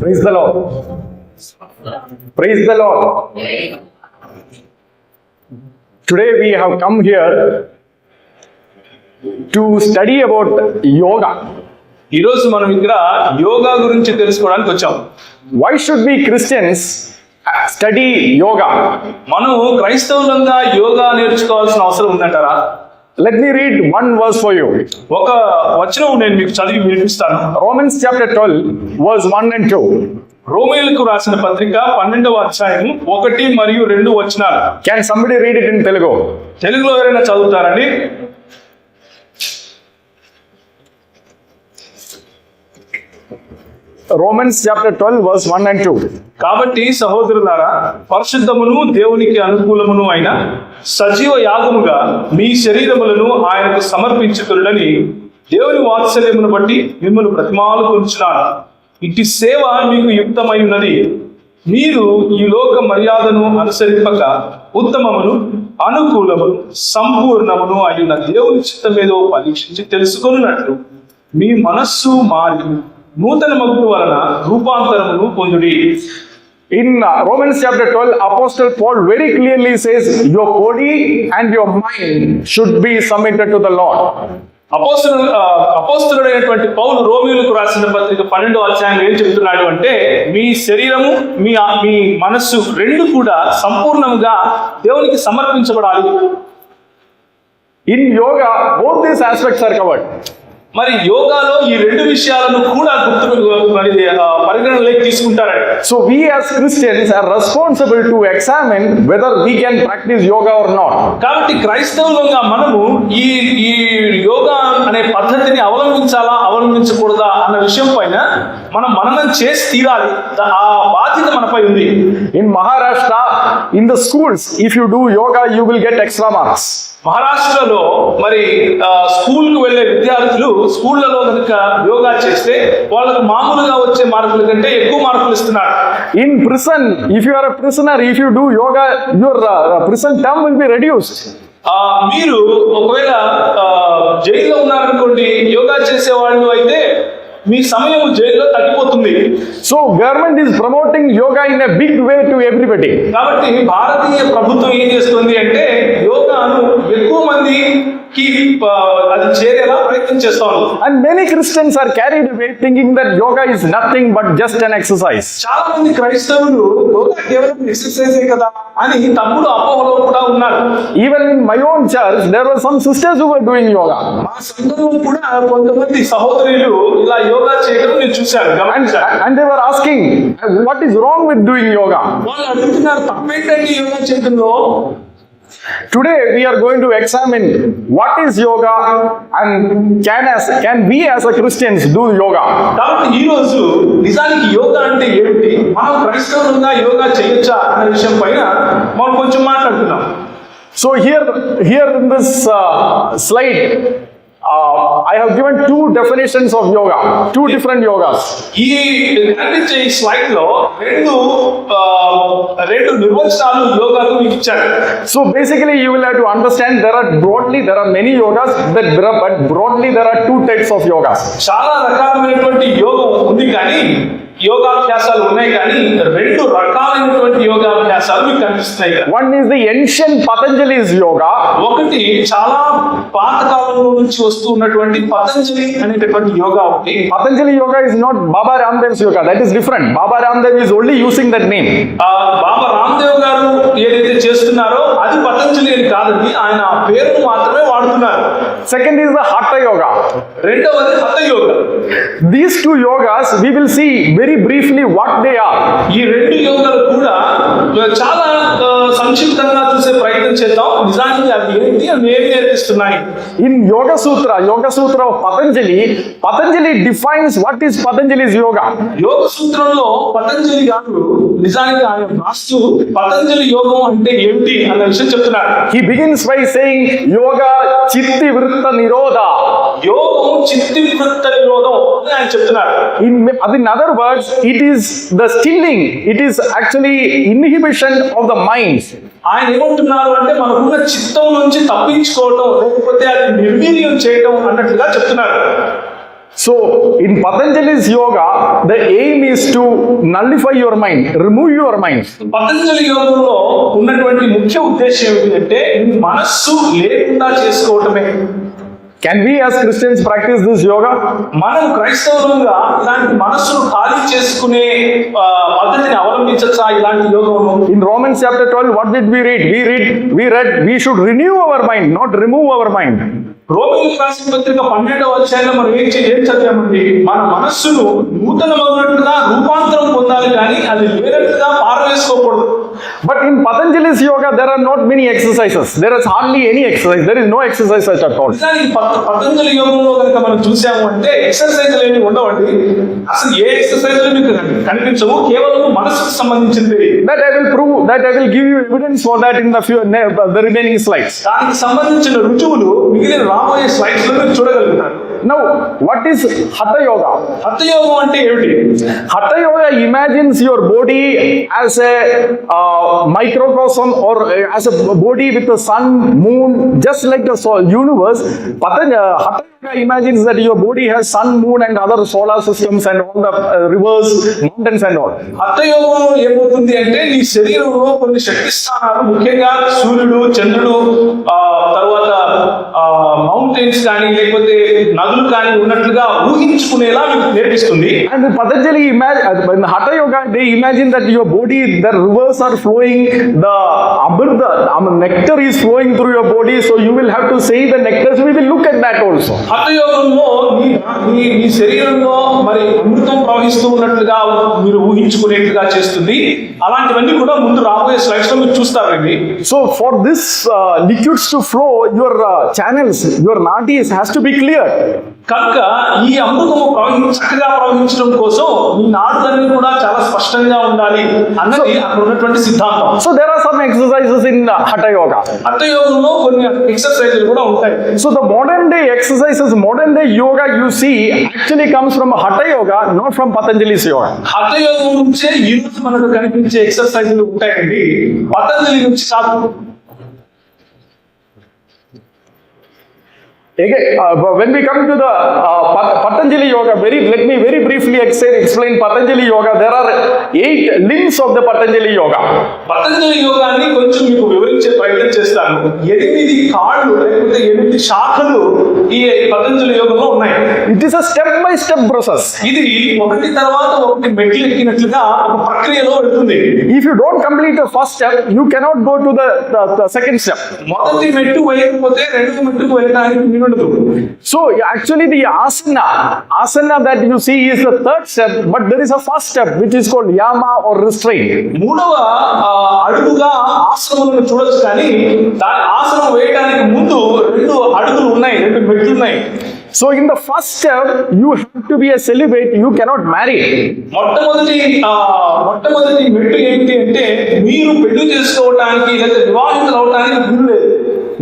Praise the Lord. Praise the Lord. Today we have come here to study about yoga. ఈరోజు మనం ఇక్కడ యోగా గురించి తెలుసుకోవడానికి వచ్చాం. Why should we Christians study yoga? మనం క్రైస్తవులంగా యోగా నేర్చుకోవాల్సిన అవసరం ఉందంటారా? Let me read one verse for you. ఒక వచనం నేను మీకు చదివి వినిపిస్తాను. Romans chapter 12 verse 1 and 2. రోమీయులకు రాసిన పత్రిక 12వ అధ్యాయం 1 మరియు 2 వచనాలు. Can somebody read it in Telugu? తెలుగులో ఎవరైనా చదువుతారండి? Romans chapter 12 verse 1 and 2. కాబట్టి సహోదరులారా, పరిశుద్ధమును దేవునికి అనుకూలమును అయిన సజీవ యాగముగా మీ శరీరములను ఆయనకు సమర్పించుకొనుడని దేవుని వాత్సల్యమును బట్టి మిమ్మల్ని బ్రతిమాలుకొనుచున్నాను. ఇట్టి సేవ మీకు యుక్తమై ఉన్నది. మీరు ఈ లోక మర్యాదను అనుసరింపక ఉత్తమమును అనుకూలమును సంపూర్ణమును అయిన దేవుని చిత్తమేదో పరీక్షించి తెలుసుకొనున్నట్లు మీ మనస్సు మారి నూతన మగుడు వలన రూపాంతరమును పొందుడి. In Romans chapter 12, Apostle Paul very clearly says, your body and your mind should be submitted to the Lord. అపోస్తలుడైనటువంటి పౌలు రోమీయులకు రాసిన పత్రిక 12వ అధ్యాయంలో ఏం చెబుతున్నాడు అంటే, మీ శరీరము మీ మనస్సు రెండు కూడా సంపూర్ణంగా దేవునికి సమర్పించబడాలి. In yoga, both these aspects are covered. మరి యోగాలో ఈ రెండు విషయాలను కూడా పరిగణనలోకి తీసుకుంటారండి. So we as Christians are responsible to examine whether we can practice yoga or not. కాబట్టి క్రైస్తవులుగా మనము ఈ యోగా అనే పద్ధతిని అవలంబించాలా అవలంబించకూడదా అన్న విషయం పైన మనం మననం చేసి తీరాలి. ఆ బాధ్యత మనపై ఉంది. In Maharashtra, in the schools, if you do yoga, you will get extra marks. మహారాష్ట్రలో మరి స్కూల్కి వెళ్ళే విద్యార్థులు స్కూళ్లలో కనుక యోగా చేస్తే వాళ్ళకు మామూలుగా వచ్చే మార్కుల కంటే ఎక్కువ మార్కులు ఇస్తున్నారు. In prison, if you are a prisoner, if you do yoga, your prison term will be reduced. మీరు ఒకవేళ జైల్లో ఉన్నారనుకోండి, యోగా చేసేవాళ్ళు అయితే మీ సమయం జైల్లో తగ్గిపోతుంది. So government is promoting yoga in a big way to everybody. కాబట్టి భారతీయ ప్రభుత్వం ఏం చేస్తుంది అంటే యోగాను ఎక్కువ మందికి అది చేరేలా ప్రయత్నం చేస్తాను. And many Christians are carried away thinking that yoga is nothing but just an exercise. చాలా మంది క్రైస్తవులు యోగా కేవలం ఎక్సర్సైజే కదా అని తప్పుడు అపోహలో కూడా ఉన్నారు. Even in my own church, there were some sisters who were doing yoga. మా సంఘంలో కూడా కొంతమంది సహోదరులు ఇలా యోగా చేయడం నేను చూశాను, గమనించాను. And they were asking, what is wrong with doing yoga? వాళ్ళు అడుగుతున్నారు, తప్పేంటండి యోగా చేయడంలో? Today we are going to examine what is yoga and can we as a Christians do yoga. కాబట్టి ఈ రోజు నిజానికి యోగా అంటే ఏమిటి, మనం క్రైస్తవులుగా యోగా చేయొచ్చా అనే విషయం పైన మనం కొంచెం మాట్లాడుతున్నాం. So here in this slide, I have given two definitions of yoga, two different yogas. ఈ కనిపించే ఈ స్లైడ్ లో రెండు నిర్వచనాలు యోగాకు మీకు ఇచ్చారు. So basically you will have to understand there are many yogas, but broadly there are two types of yogas. చాలా రకాలైనటువంటి యోగం ఉంది, కానీ యోగాభ్యాసాలు ఉన్నాయి, కానీ రెండు రకాలైనటువంటి యోగాభ్యాసాలు మీకు కనిపిస్తున్నాయి. One is the ancient Patanjali's yoga. ఒకటి చాలా పాతకాలంలో నుంచి వస్తూ ఉన్నటువంటి పతంజలి అనేటటువంటి యోగా ఒకటి. Patanjali yoga is not Baba Ramdev's yoga, that is different. Baba Ramdev is only using that name. బాబా రామ్దేవ్ గారు ఏదైతే చేస్తున్నారో అది పతంజలి అని కాదండి, ఆయన పేరును మాత్రమే వాడుతున్నారు. Second is the Hatha yoga. రెండవది hatha yoga. These two yogas we will see very briefly what they are. ఈ రెండు యోగాలు కూడా చాలా సంక్షిప్తంగా చూసే ప్రయత్నం చేద్దాం. నిజానికి అవి ఏంటి, అవి ఏమి నేర్పిస్తున్నాయి. In Yoga Sutra of Patanjali defines what is Patanjali's yoga. యోగ సూత్రంలో పతంజలి గారు నిజానికి ఆయన రాస్తూ పతంజలి యోగం అంటే ఏమిటి అన్న విషయం చెప్తున్నారు. He begins by saying yoga chitti vritta nirodha. యోగం చిత్తి వృత్త నిరోధం అని ఆయన చెప్తున్నారు. In other words, it is the stilling, it is actually inhibition of the mind. ఆయన ఏమంటున్నారు అంటే మనకున్న చిత్తం నుంచి తప్పించుకోవటం, లేకపోతే అది నిర్వీర్యం చేయటం అన్నట్లుగా చెప్తున్నారు. So in Patanjali's yoga, the aim is to nullify your mind, remove your mind. Patanjali యోగంలో ఉన్నటువంటి ముఖ్య ఉద్దేశం ఏమిటంటే మనస్సు లేకుండా చేసుకోవటమే. Can we as Christians practice this yoga? మనం క్రైస్తవులుగా ఇలాంటి మనస్సును ఖాళీ చేసుకునే పద్ధతిని అవలంబించచ్చా ఇలాంటి యోగము? In Romans chapter 12, what did we read? We read we should renew our mind, not remove our mind. రోమీయులకు రాసిన పత్రిక 12వ అధ్యాయంలో మనం ఏం చదివామండి? మన మనస్సును నూతనమైనట్టుగా రూపాంతరం పొందాలి, కానీ అది వేరేట్టుగా పారవేసుకోకూడదు. But in Patanjali's yoga, there are not many exercises. There is hardly any exercise. There is no exercise at all. Patanjali యోగంలో కనుక మనం చూసాము అంటే ఎక్సర్సైజ్ ఏమి ఉండవండి. అసలు ఏ ఎక్సర్సైజ్ మీకు కనిపించవు, కేవలం మనసుకు సంబంధించింది. That I will prove, that I will give you evidence for that in the remaining slides. దానికి సంబంధించిన రుజువులు మిగిలిన రాబోయే స్లైడ్స్ లో మీరు చూడగలుగుతారు. Now, what is Hatha Yoga? Hatha యోగం అంటే ఏమిటి? Hatha Yoga imagines your body as a microcosm or as a body with the sun, moon, just like the universe. Hatha Yoga imagines that your body has sun, moon and other solar systems and all the rivers, mountains and all. Hatha యోగం ఏమవుతుంది అంటే నీ శరీరంలో కొన్ని శక్తి స్థానాలు, ముఖ్యంగా సూర్యుడు, చంద్రుడు, తర్వాత మౌంటైన్స్ కానీ లేకపోతే నదులు కానీ ఉన్నట్లుగా ఊహించుకునేలా మీకు నేర్పిస్తుంది. And Patanjali in Hatha Yoga, they imagine that your body, the rivers are flowing, the amrita, nectar is flowing through your body, so you will have to say the nectar. So we will look at that also. Hatha యోగంలో మీ శరీరంలో మరి అమృతం ప్రవహిస్తూ ఉన్నట్లుగా మీరు ఊహించుకునేట్లుగా చేస్తుంది. అలాంటివన్నీ కూడా ముందు రాబోయే స్లైడ్స్ లో మీరు చూస్తారండి. So for this liquids to flow, your channels, your nadis has to be clear. కనుక ఈ అమృతము చక్కగా ప్రవహించడం కోసం మీ నాడులన్నీ కూడా చాలా స్పష్టంగా ఉండాలి అన్నది అక్కడ ఉన్నటువంటి సిద్ధాంతం. So there are some exercises in Hatha Yoga. Hatha యోగంలో కొన్ని ఎక్సర్సైజులు కూడా ఉంటాయి. So the modern day exercises, modern day yoga you see actually comes from Hatha Yoga, not from Patanjali's yoga. Hatha యోగం నుంచే ఈ రోజు మనకు కనిపించే ఎక్సర్సైజులు ఉంటాయండి, పతంజలి నుంచి కాదు. Again, when we come to the Patanjali Yoga, let me very briefly explain Patanjali Yoga. There are 8 limbs of the Patanjali Yoga. Patanjali యోగాన్ని కొంచెం మీకు వివరించే ప్రయత్నం చేస్తాను. 8 కాళ్ళు లేకపోతే 8 శాఖలు ఈ పతంజలి యోగంలో ఉన్నాయి. It is a step-by-step process. ఇది ఒకటి తర్వాత ఒకటి మెట్లు ఎక్కినట్లుగా ఒక ప్రక్రియలో వెళ్తుంది. If you don't complete the first step, you cannot go to the second step. మొదటి మెట్టు వేయకపోతే రెండో మెట్టుకు వెళ్ళడానికి వీలుండదు. So actually the asana that you see is the third step, but there is a first step which is called yama or restraint. మూడవ అడుగుగా ఆసనములను చూడొచ్చు, కానీ దాని ఆసనం వేయడానికి ముందు 2 అడుగులు ఉన్నాయి, 2 మెట్లు ఉన్నాయి. So in the first step, you have to be a celibate, you cannot marry. మొట్టమొదటి మెట్టు ఏంటి అంటే మీరు పెళ్లి చేసుకోవడానికి లేదా వివాహితులు అవడానికి వీలు లేదు.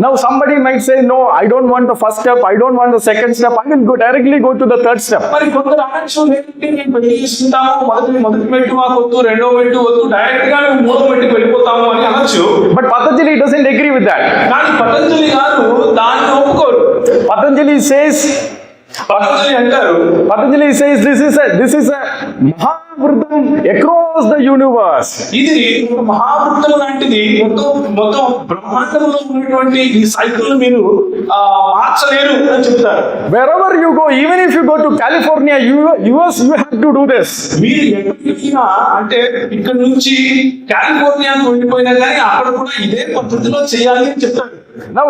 Now somebody might say, no, I don't want the first step, I don't want the second step, I will directly go to the third step. మరి కొందరు అనొచ్చు, నేను పెళ్లి చేసుకుంటాము, మొదటి మెట్టు మాకు వద్దు, రెండో మెట్టు వద్దు, డైరెక్ట్ గా మేము మూడో మెట్టుకు వెళ్ళిపోతాము అని అనొచ్చు. But Patanjali doesn't agree with that. కానీ పతంజలి గారు దాన్ని ఒప్పుకోరు. Patanjali అంటారు, Patanjali says this is a Mahavritam across the universe. ఇది ఒక మహావృత్తం లాంటిది, మొత్తం బ్రహ్మాండంలో ఉన్నటువంటి ఈ సైకిల్ మీరు మార్చలేరు అని చెప్తారు. Wherever you go, even if you go to California, US, you have to do this. మీరు ఎక్కడికి అంటే ఇక్కడ నుంచి కాలిఫోర్నియాకు వెళ్ళిపోయినా కానీ అక్కడ కూడా ఇదే పద్ధతిలో చేయాలి అని చెప్తారు. Now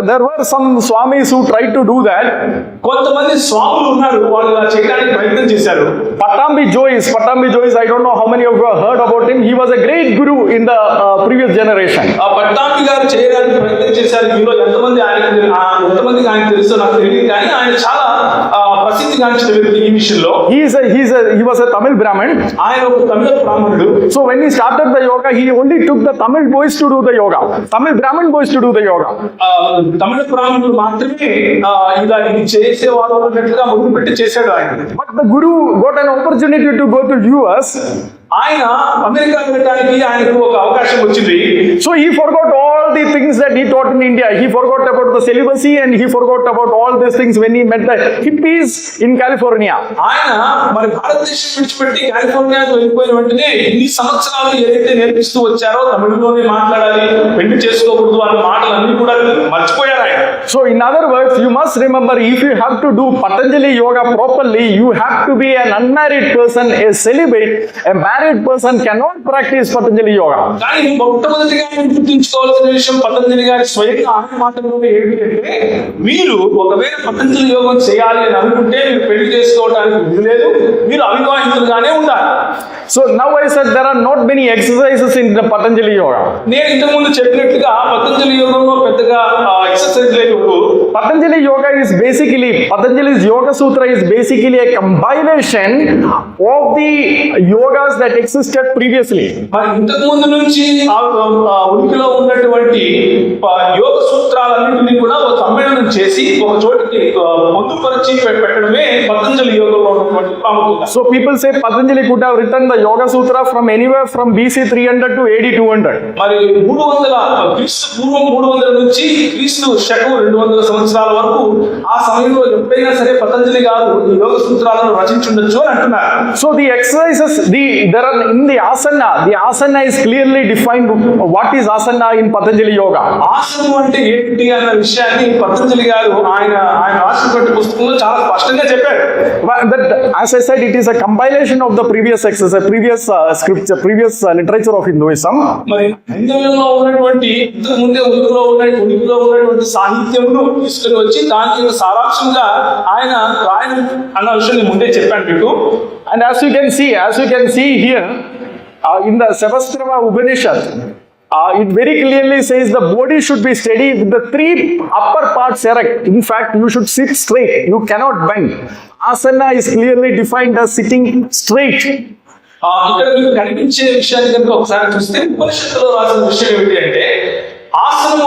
there were some swamis who tried to do that. కొంతమంది స్వాములు ఉన్నారు, వాళ్ళు చేయడానికి ప్రయత్నం చేశారు. Pattambi Jois, I don't know how many of you have heard about him. He was a great guru in the previous generation. పట్టాంబి గారు చేయడానికి ప్రయత్నం చేశారు. మీలో ఎంతమందికి ఆయన తెలుసో నాకు తెలియదు, కానీ ఆయన చాలా ప్రసిద్ధిగాంచిన వ్యక్తి ఈ విషయంలో. He was a Tamil Brahmin. ఆయన ఒక తమిళ బ్రాహ్మణుడు. So when he started the yoga, he only took the Tamil boys to do the yoga, Tamil Brahmin boys to do the yoga. తమిళ బ్రాహ్మణుడు మాత్రమే ఇలా ఇది చేసేవాళ్ళు అన్నట్లుగా మొదలుపెట్టి చేశాడు ఆయన. But the guru got an opportunity to go to US. ఆయన అమెరికా వెళ్ళడానికి ఆయనకు ఒక అవకాశం వచ్చింది. So he forgot all the things that he taught in India. He forgot about the celibacy and he forgot about all these things when he met the hippies in California. ఆయన మరి భారతదేశం విడిచిపెట్టి కాలిఫోర్నియాకు వెళ్ళిపోయిన వెంటనే ఇన్ని సంవత్సరాలు ఏదైతే నేర్పిస్తూ వచ్చారో తమిళంలోనే మాట్లాడాలి, పెళ్లి చేసుకోకూడదు అన్న మాటలన్నీ కూడా మర్చిపోయారు ఆయన. So in other words, you must remember, if you have to do Patanjali yoga properly, you have to be an unmarried person, a celibate. A married person cannot practice Patanjali yoga. కానీ మొట్టమొదటిగా గుర్తుంచుకోవాల్సిన విషయం పతంజలి గారి స్వయంగా ఆయన మాటల్లోనే ఏంటి అంటే, మీరు ఒకవేళ పతంజలి యోగం చేయాలి అని అనుకుంటే మీరు పెళ్లి చేసుకోవడానికి వీలు లేదు, మీరు అవివాహితులుగానే ఉండాలి. So now I said there are not many exercises in the Patanjali yoga. నేను ఇంతకుముందు చెప్పినట్లుగా పతంజలి యోగంలో పెద్దగా ఎక్సర్సైజ్ లేదు. Patanjali yoga is basically, Patanjali's Yoga Sutra is basically a compilation of the yogas that existed previously. మరి ఇంతకు ముందు నుంచి ఉనికిలో ఉన్నటువంటి యోగ సూత్రాలన్నింటినీ కూడా ఒక సమ్మేళనం చేసి ఒక చోటికి పొందుపరిచి పెట్టడమే పతంజలి యోగంలో ఉన్నటువంటి ప్రాముఖ్యత. So people say Patanjali could have written the Yoga Sutra from anywhere from BC 300 to AD 200. మరి 300 క్రీస్తు పూర్వం 300 నుంచి క్రీస్తు శకం 200 సంవత్సరాల వరకు ఆ సమయంలో ఎప్పుడైనా సరే పతంజలి గారు ఈ యోగ సూత్రాలను రచించుండొచ్చు అని అంటున్నారు. So the exercises, there are in the asana is clearly defined. What is asana in Patanjali yoga? ఆసనం అంటే ఏంటి అన్న విషయాన్ని పతంజలి గారు ఆయన రాసినటువంటి పుస్తకంలో చాలా స్పష్టంగా చెప్పారు. But as I said, it is a compilation of the previous exercise, previous scripture, previous literature of Hinduism. మరి హైందవ్యంలో ఉన్నటువంటి ఇంతకు ముందే ఉనికిలో ఉన్నటువంటి సాహిత్యంను తీసుకుని వచ్చి దాని యొక్క సారాంశంగా ఆయన రాయడం అన్న విషయం నేను ముందే చెప్పాను మీకు. And as you can see here in the Savaskrama Upanishad, it very clearly says the body should be steady with the three upper parts erect. In fact, you should sit straight. You cannot bend. Asana is clearly defined as sitting straight. ఇక్కడ మీకు కనిపించే విషయాన్ని కనుక ఒకసారి చూస్తే ఉపనిషత్తులో రాసిన విషయం ఏమిటి అంటే, ఆసనము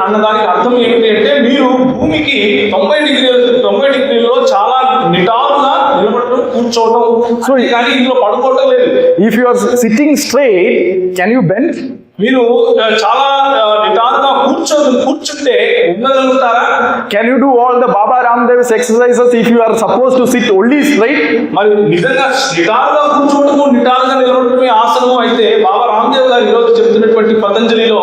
అన్నదానికి అర్థం ఏమిటి అంటే, మీరు భూమికి 90 డిగ్రీలలో చాలా నిటారుగా నిలబడటం, కూర్చోవటం, సో కానీ ఇందులో పడుకోవటం లేదు. If you are sitting straight, can you bend? మీరు చాలా నిటారుగా కూర్చుంటే ఉండగలుగుతారా? Can you do all the Baba Ramdev's exercises if you are supposed to sit only straight? మరి నిజంగా నిటారుగా కూర్చోవటము, నిటారుగా నిలబడటమే ఆసనము అయితే బాబా రామ్దేవ్ గారు ఈరోజు చెప్తున్నటువంటి పతంజలిలో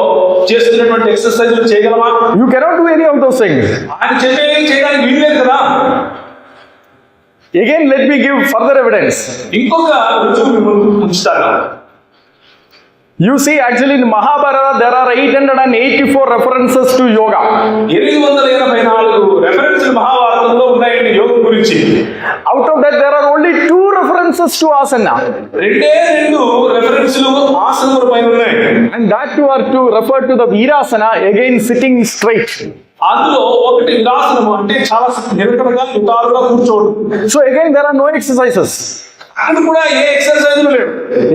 చేస్తున్నటువంటి ఎక్సర్సైజ్ చేయగలమా? You cannot do any of those things. ఆయన చెప్పేది చేయడానికి వీల్లేదు కదా. Again, let me give further evidence. ఇంకొక రుజువు మిమ్మల్ని ఉంచుతాను. You see, actually in Mahabharata there are 884 references to yoga. 884 రెఫరెన్స్లు మహాభారతంలో ఉన్నాయండి యోగం గురించి. Out of that there are only 2 references to asana. రెండు రెఫరెన్స్లు ఆసనముల పైన ఉన్నాయి. And that too are to refer to the Virasana, again sitting straight. అందులో ఒకటి విరాసనము అంటే చాలా నిలకడగా నిటారుగా కూర్చోవడం. So again there are no exercises. అక్కడ కూడా ఏ ఎక్సర్సైజ్ లేవు.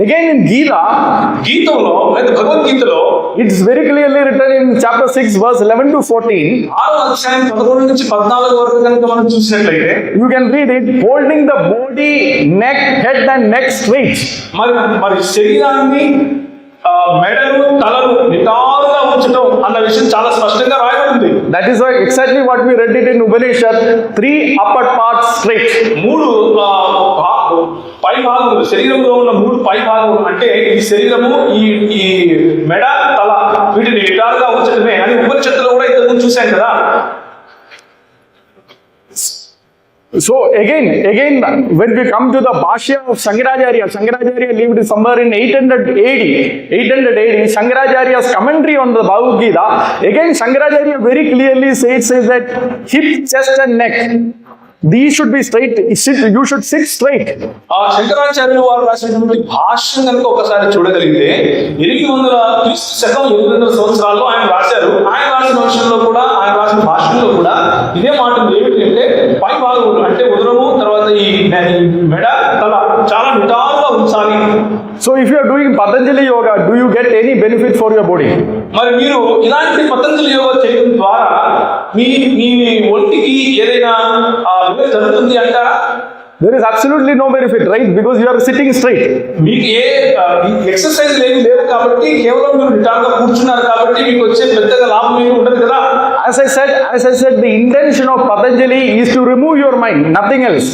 Again in గీతంలో లేదా భగవద్గీతలో it is very clearly written in chapter 6 verse 11 to 14. 6వ అధ్యాయం 11 నుంచి 14 వరకు కనుక మనం చూసినట్లయితే You can read it, holding the body, neck, head and neck straight. మరి శరీరాన్ని మెడను తలను నిటారుగా ఉంచడం అన్న విషయం చాలా స్పష్టంగా రాయబడింది. That is exactly what we read it in Upanishad, 3 upper parts straight. 3 పై భాగములు, శరీరంలో ఉన్న 3 పై భాగములు అంటే ఈ శరీరము, ఈ మెడ, తల వీటిని నిటారుగా ఉంచడమే అని ఉపనిషత్తులో కూడా ఇంతకు చూశాం కదా. So again, when we come to the Bhashya of Shankaracharya lived somewhere in 800 AD. Shankaracharya's commentary on the Bhagavad Gita, again Shankaracharya very clearly says that hip, chest and neck, these should be straight. You should sit straight. శంకరాచార్యులు వారు రాసినటువంటి భాష్యం కనుక ఒకసారి చూడగలిగితే 800 శకం 800 సంవత్సరాల్లో ఆయన రాశారు. ఆయన రాసిన విషయంలో కూడా, ఆయన రాసిన భాష్యంలో కూడా ఇదే మాట ఏమిటంటే, పై భాగం అంటే ఉదరము, తర్వాత ఈ మెడ, తల చాలా నిటారుగా ఉంచాలి. So if you are doing Patanjali yoga, do you get any benefit for your body? మరి మీరు ఇలాంటి పతంజలి యోగా చేయడం ద్వారా మీ ఒంటికి ఏదైనా జరుగుతుంది అంటారా? there is absolutely no benefit, right? Because you are sitting straight. మీకు ఏ ఎక్సర్సైజ్ లేవు కాబట్టి కేవలం మీరు నిటారుగా కూర్చున్నారు కాబట్టి మీకు వచ్చే పెద్దగా లాభం ఏమి ఉండదు కదా. As I said, the intention of Patanjali is to remove your mind, nothing else.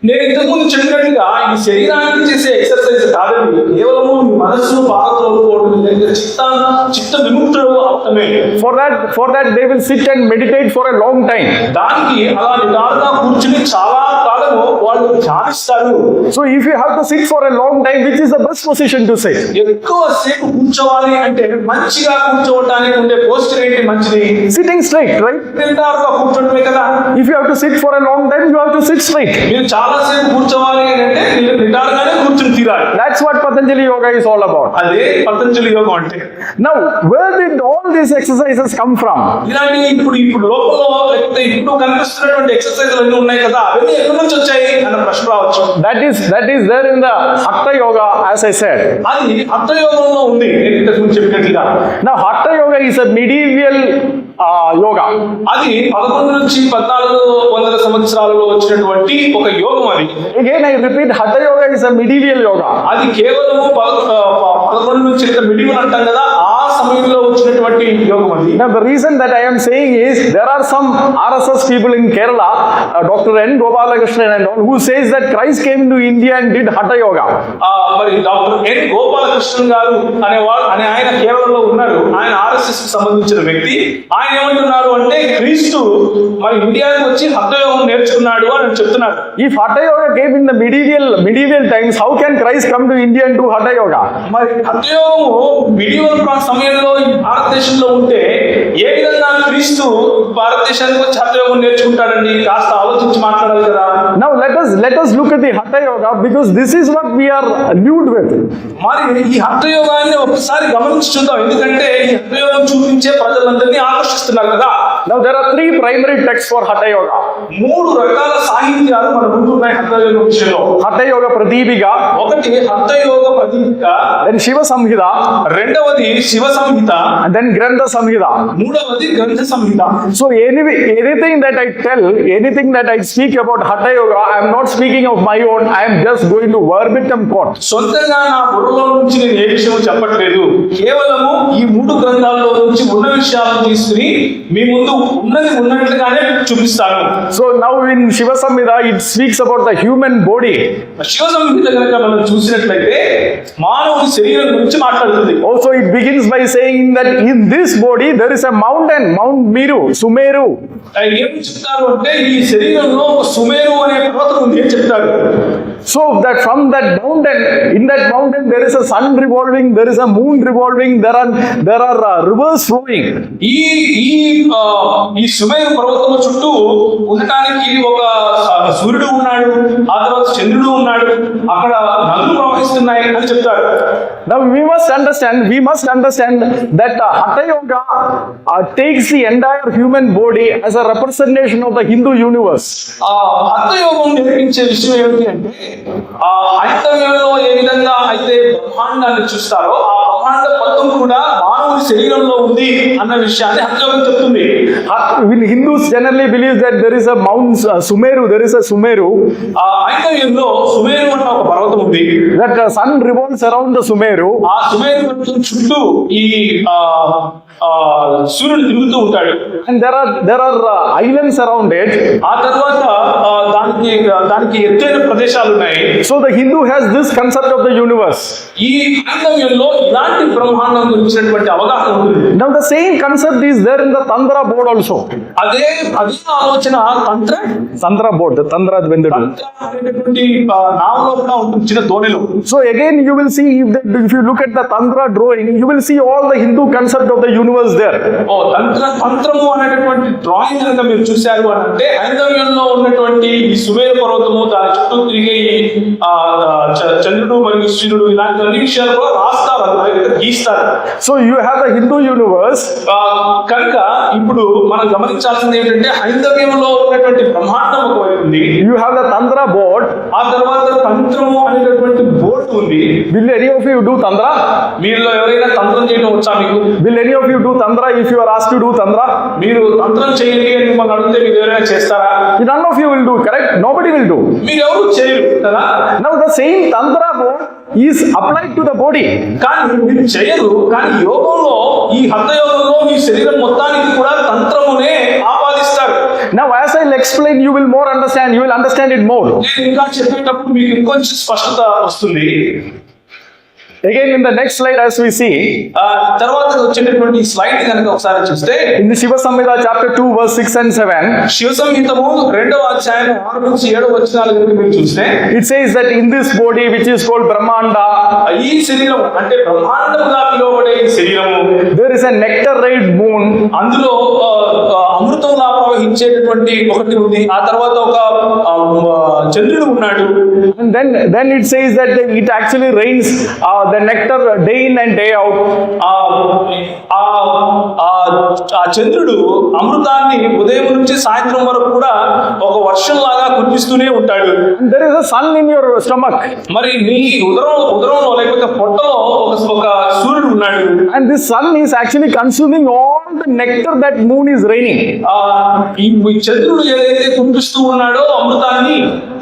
నేను ఇంతకుముందు చెప్పినట్టుగా ఈ శరీరానికి చేసే ఎక్సర్సైజ్ కాదండి, కేవలము మీ మనస్సును బాగా తోలుకోవడం, చిత్త విముక్తుడు అవటమే. For that they will sit and meditate for a long time. దానికి అలా నిదానంగా కూర్చుని చాలా కాలము వాళ్ళు ధ్యానిస్తారు. So if you have to sit for a long time, which is the best position to sit? ఎక్కువ సేపు కూర్చోవాలి అంటే మంచిగా కూర్చోవడానికి ఉండే పోస్టర్ ఏంటి మంచిది? Sitting straight, right? నిటారుగా కూర్చోవడమే కదా. If you have to sit for a long time, you have to sit straight. మీరు చాలా సేపు కూర్చోవాలి అంటే మీరు నిటారుగానే కూర్చుని తీరాలి. That's what Patanjali Yoga is all about. అదే పతంజలి యోగం అంటే. Now, where did all these exercises come from? ఇలాంటి ఇప్పుడు లోపల లేకపోతే ఇప్పుడు కనిపిస్తున్నటువంటి ఎక్సర్సైజ్లు అన్నీ ఉన్నాయి కదా, అవన్నీ ఎక్కడి నుంచి వచ్చాయి అన్న ప్రశ్న రావచ్చు. That is there in the Hatha Yoga, as I said. అది హఠ యోగంలో ఉంది, నేను ఇంతకు ముందు చెప్పినట్లుగా. Now, Hatha Yoga is a medieval yoga. అది 11 నుంచి 1400 సంవత్సరాలలో వచ్చినటువంటి ఒక యోగం. అది Again, I repeat, Hatha Yoga is a medieval yoga. అది కేవలము 11 నుంచి మిడివల్ అంటాం కదా, ఆ సమయంలో వచ్చినటువంటి యోగం అది. Now, the reason that I am saying is there are some RSS people in Kerala, Dr. N. Gopalakrishnan and all, who says that Christ came to India and did Hatha Yoga. మరి doctor N Gopalakrishnan గారు అనే ఆయన కేరళలో ఉన్నారు. ఆయన RSS కి సంబంధించిన వ్యక్తి. ఆయన ఏమంటున్నారు అంటే క్రీస్తు మరి ఇండియాకి వచ్చి హఠ యోగం నేర్చుకున్నాడు అని చెప్తున్నారు. If Hatha Yoga came in the medieval times, how can Christ come to India and do Hatha Yoga? మరి హఠ యోగము మిడివల్ సమయంలో ఈ భారతదేశంలో ఉంటే ఏ విధంగా క్రీస్తు భారతదేశానికి వచ్చి హఠ యోగం నేర్చుకుంటాడండి? కాస్త ఆలోచించి మాట్లాడాలి కదా. Now let us look at the Hatha Yoga, because this is what we are nude with. మరి ఈ హఠ యోగాన్ని ఒకసారి గమనించి చూద్దాం, ఎందుకంటే ఈ హఠ యోగం చూపించే ప్రజలందరినీ ఆకర్షిస్తున్నారు కదా. Now there are 3 primary texts for Hatha Yoga. 3 రకాల సాహిత్యాలు మన ముందు ఉన్నాయి హఠ యోగం విషయంలో. Hatha Yoga Pradipika, ఒకటి హఠ యోగ ప్రదీపిక, then Shiva Samhita, రెండవది శివ సంహిత, and then Grantha Samhita. మూడవది గ్రంథ సంహిత. So anything that I tell, anything that I speak about Hatha Yoga, I am not speaking of my own. I am just going to verbatim quote. సొంతంగా నా బుర్రలో నుంచి నేను ఏ విషయం చెప్పట్లేదు, కేవలము ఈ 3 గ్రంథాల్లో నుంచి ఉన్న విషయాలను తీసుకుని మీ ముందు ఉన్నది ఉన్నట్లుగానే చూపిస్తాను. So now in Shiva Samhita, it speaks about the human body. Shiva సంహిత కనుక మనం చూసినట్లయితే మానవుడి శరీరం గురించి మాట్లాడుతుంది. Also it begins by saying that in this body there is a mountain, Mount Meru, Sumeru. ఏం చెప్తారు అంటే ఈ శరీరంలో ఒక సుమేరు అనే పర్వతం ఉంది అని చెప్తారు. So that from that mountain, in that mountain there is a sun revolving, there is a moon revolving, there are rivers flowing. ఈ సుమేరు పర్వతము చుట్టూ ఉండటానికి ఒక సూర్యుడు ఉన్నాడు, ఆ తర్వాత చంద్రుడు ఉన్నాడు, అక్కడ నదులు ప్రవహిస్తున్నాయి అని చెప్తారు. Now we must understand that Hatha Yoga takes the entire human body as a representation of the Hindu universe. Hatha యోగం నేర్పించే విషయం ఏమిటి అంటే హైందవ్యంలో ఏ విధంగా అయితే బ్రహ్మాండాన్ని చూస్తారో ఆ బ్రహ్మాండ మొత్తం కూడా మానవుడి శరీరంలో ఉంది అన్న విషయాన్ని హఠ యోగం చెప్తుంది. Hindus generally believe that there is a Mount Sumeru, హైందవ్యంలో Sumeru అన్న ఒక పర్వతం ఉంది. that the sun revolves around the Sumeru. ఆ సుమేరు పర్వతం చుట్టూ ఈ సూర్యుడు తిరుగుతూ ఉంటాడు. And there are islands around it. ఆ తర్వాత దానికి ఎత్తైన ప్రదేశాలు ఉన్నాయి. So the Hindu has this concept of the universe. ఈ హైందవ్యంలో ఇలాంటి బ్రహ్మాండం గురించినటువంటి అవగాహన ఉంటుంది. Now the same concept is there in the Tantra board also. అదే ఆలోచన Tantra board, the Tantra Dvendudu. అనేటువంటి నావలో కూడా ఉంటుంది, చిన్న దోణిలో. So again you will see, if you look at the Tantra drawing, you will see all the Hindu concept of the universe there. తంత్రము అనేటటువంటి drawing కనుక మీరు చూశారు అని అంటే హైందవ్యంలో ఉన్నటువంటి ఈ సుమేరు పర్వతము, దాని చుట్టూ తిరిగే చంద్రుడు మరియు సూర్యుడు, ఇలాంటి అన్ని విషయాలు కూడా రాస్తారు, గీస్తారు. So you have the Hindu universe. కనుక ఇప్పుడు మనం గమనించాల్సింది ఏంటంటే హైందవ్యంలో ఉన్నటువంటి బ్రహ్మాండం ఒకవైపు ఉంది, You have the Tantra board. ఆ తర్వాత తంత్రము అనేటటువంటి బోర్డు ఉంది. Will any of you do Tantra? మీలో ఎవరైనా తంత్రం చేయడం వచ్చా మీకు? Will any of you do Tantra if you are asked to do Tantra? మీరు తంత్రం చేయండి అని మిమ్మల్ని అడిగితే మీరు ఎవరైనా చేస్తారా? None of you will do, correct? Nobody will do. మీరు ఎవరు చేయరు కదా. Now the same Tantra board is applied to the body. కానీ మీరు చేయరు, కానీ యోగంలో ఈ హఠ యోగంలో మీ శరీరం మొత్తానికి కూడా తంత్రమునే ఆపాదిస్తారు. Now as I'll explain, you will more understand, you will understand it more. నేను ఇంకా చెప్పేటప్పుడు మీకు ఇంకొంచెం స్పష్టత వస్తుంది. Again in the next slide as we see, తర్వాత వచ్చేటటువంటి స్లైడ్ కనుక ఒకసారి చూస్తే in the Shiva Samhita chapter 2 verse 6 and 7, Shiva సంహితము 2వ అధ్యాయం 6 నుంచి 7 వచనాలు కనుక మీరు చూస్తే it says that in this body which is called Brahmanda, ఈ శరీరం అంటే బ్రహ్మాండంగా పిలువబడే ఈ శరీరము there is a nectar-red moon. అందులో అమృతంలా ప్రవహించేటటువంటి ఒకటి ఉంది, ఆ తర్వాత ఒక చంద్రుడు ఉన్నాడు. And then it says that it actually rains the nectar day in and day out. ఆ చంద్రుడు అమృతాన్ని ఉదయం నుంచి సాయంత్రం వరకు కూడా ఒక వర్షం లాగా కురిపిస్తూనే ఉంటాడు. And there is a sun in your stomach. మరి మీ ఉదరంలో లేకపోతే పొట్టలో ఒక సూర్యుడు ఉన్నాడు. And this sun is actually consuming all the nectar that moon is raining. ఈ చంద్రుడు ఏదైతే కురిపిస్తూ ఉన్నాడో అమృతాన్ని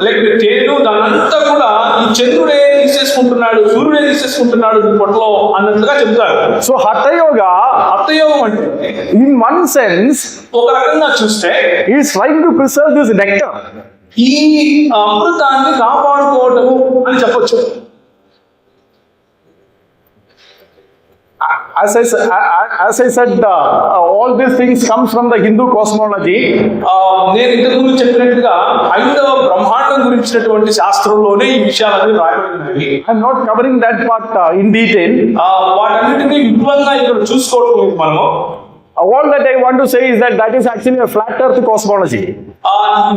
లేకపోతే తేనెను దానంతా కూడా ఈ చంద్రుడే తీసేసుకుంటున్నాడు, సూర్యుడే తీసేసుకుంటున్నాడు పొట్టలో అన్నట్లుగా చెప్తారు. So Hatha Yoga, హఠయోగం అంటే in one sense, ఒక రకంగా చూస్తే is trying to preserve this nectar. ఈ అమృతాన్ని కాపాడుకోవటము అని చెప్పొచ్చు. As I said, all these things comes from the Hindu cosmology. నేను ఇంతకుముందు చెప్పినట్టుగా హైందవ బ్రహ్మాండం గురించినటువంటి శాస్త్రంలోనే ఈ విషయాలన్నీ రాయబడినవి. I'm not covering that part in detail. వాటన్నిటినీ విపులంగా ఇక్కడ చూసుకోవడం మనము. All that I want to say is that is actually a flat earth cosmology.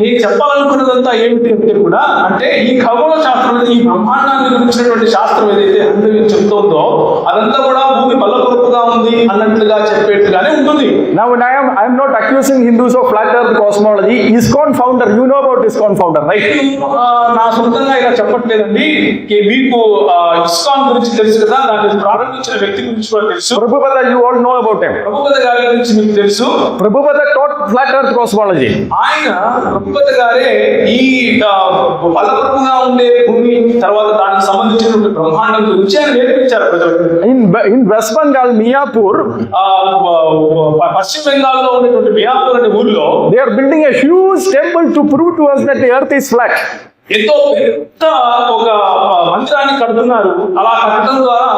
నేను చెప్పాలనుకున్నదంతా ఏమిటి అంటే కూడా అంటే ఈ ఖగోళ శాస్త్రం, ఈ బ్రహ్మాండాన్ని గురించినటువంటి శాస్త్రం ఏదైతే హైందవ్యం చెప్తుందో అదంతా కూడా భూమి బలపరుపుగా ఉంది అన్నట్లుగా చెప్పేట్టుగానే ఉంటుంది. Now I am not accusing Hindus of flat earth cosmology. ISKCON founder, you know about ISKCON founder, right? నా సొంతంగా ఇలా చెప్పట్లేదండి. మీకు ఇస్కాన్ గురించి తెలుసు కదా, దాన్ని ప్రారంభించిన వ్యక్తి గురించి కూడా తెలుసు. Prabhupada, you all know about him. Prabhupada గారి గురించి మీకు తెలుసు. Prabhupada taught flat earth cosmology. ఆయన ప్రభుపద గారే ఈ బలపరుపుగా ఉండే భూమి తర్వాత దానికి సంబంధించినటువంటి బ్రహ్మాండం గురించి ఆయన నేర్పించారు ప్రజలకు. In West Bengal, Miapur, పశ్చిమ బెంగాల్లో ఉన్నటువంటి మియాపూర్ అనే ఊర్లో they are building a huge temple to prove to us that the earth is flat. ఎంతో పెద్ద ఒక మందిరాన్ని కడుతున్నారు. అలా కట్టడం ద్వారా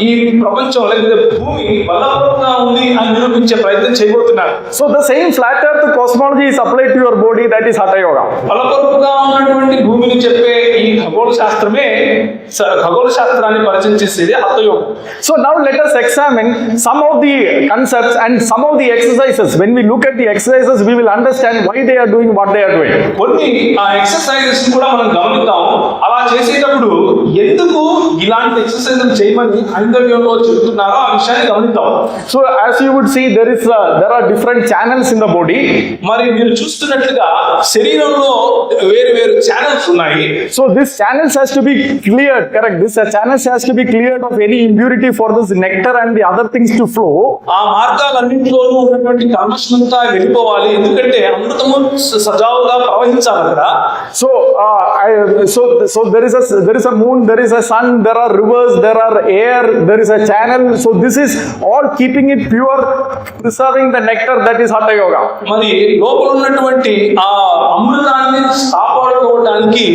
ఈ ప్రపంచం లేకపోతే భూమి బలపరుపుగా ఉంది అని నిరూపించే ప్రయత్నం చేయబోతున్నారు. So the same flat earth cosmology is applied to your body, that is Hatha Yoga. బలపరుపుగా ఉన్నటువంటి భూమిని చెప్పే ఈ ఖగోళ శాస్త్రమే ఖగోళ శాస్త్రాన్ని పరిచయం చేసేది హఠ యోగం. So now let us examine some of the concepts and some of the exercises. When we look at the exercises, we will understand why they are doing what they are doing. కొన్ని exercises కూడా మనం గమనిద్దాం. అలా చేసేటప్పుడు ఎందుకు ఇలాంటి ఎక్సర్సైజులు చేయమని హైందవ్యంలో చెప్తున్నారో ఆ విషయాన్ని గమనిద్దాం. So as you would see, there are different channels in the body. మరి మీరు చూస్తున్నట్లుగా శరీరంలో వేరు వేరు ఛానల్స్ ఉన్నాయి. So this channels has to be cleared, correct? This channels has to be cleared of any impurity for this nectar and the other things to flow. ఆ మార్గాలన్నింటిలోనూ ఉన్నటువంటి కల్మషమంతా వెళ్ళిపోవాలి, ఎందుకంటే అమృతము సజావుగా ప్రవహించాలి అక్కడ. So there is a moon, there is a sun, there are rivers, there are air, there is a channel. So this is all keeping it pure, preserving the nectar, that is Hatha Yoga. మరి లోపల ఉన్నటువంటి ఆ అమృతాన్ని కాపాడుకోవడానికి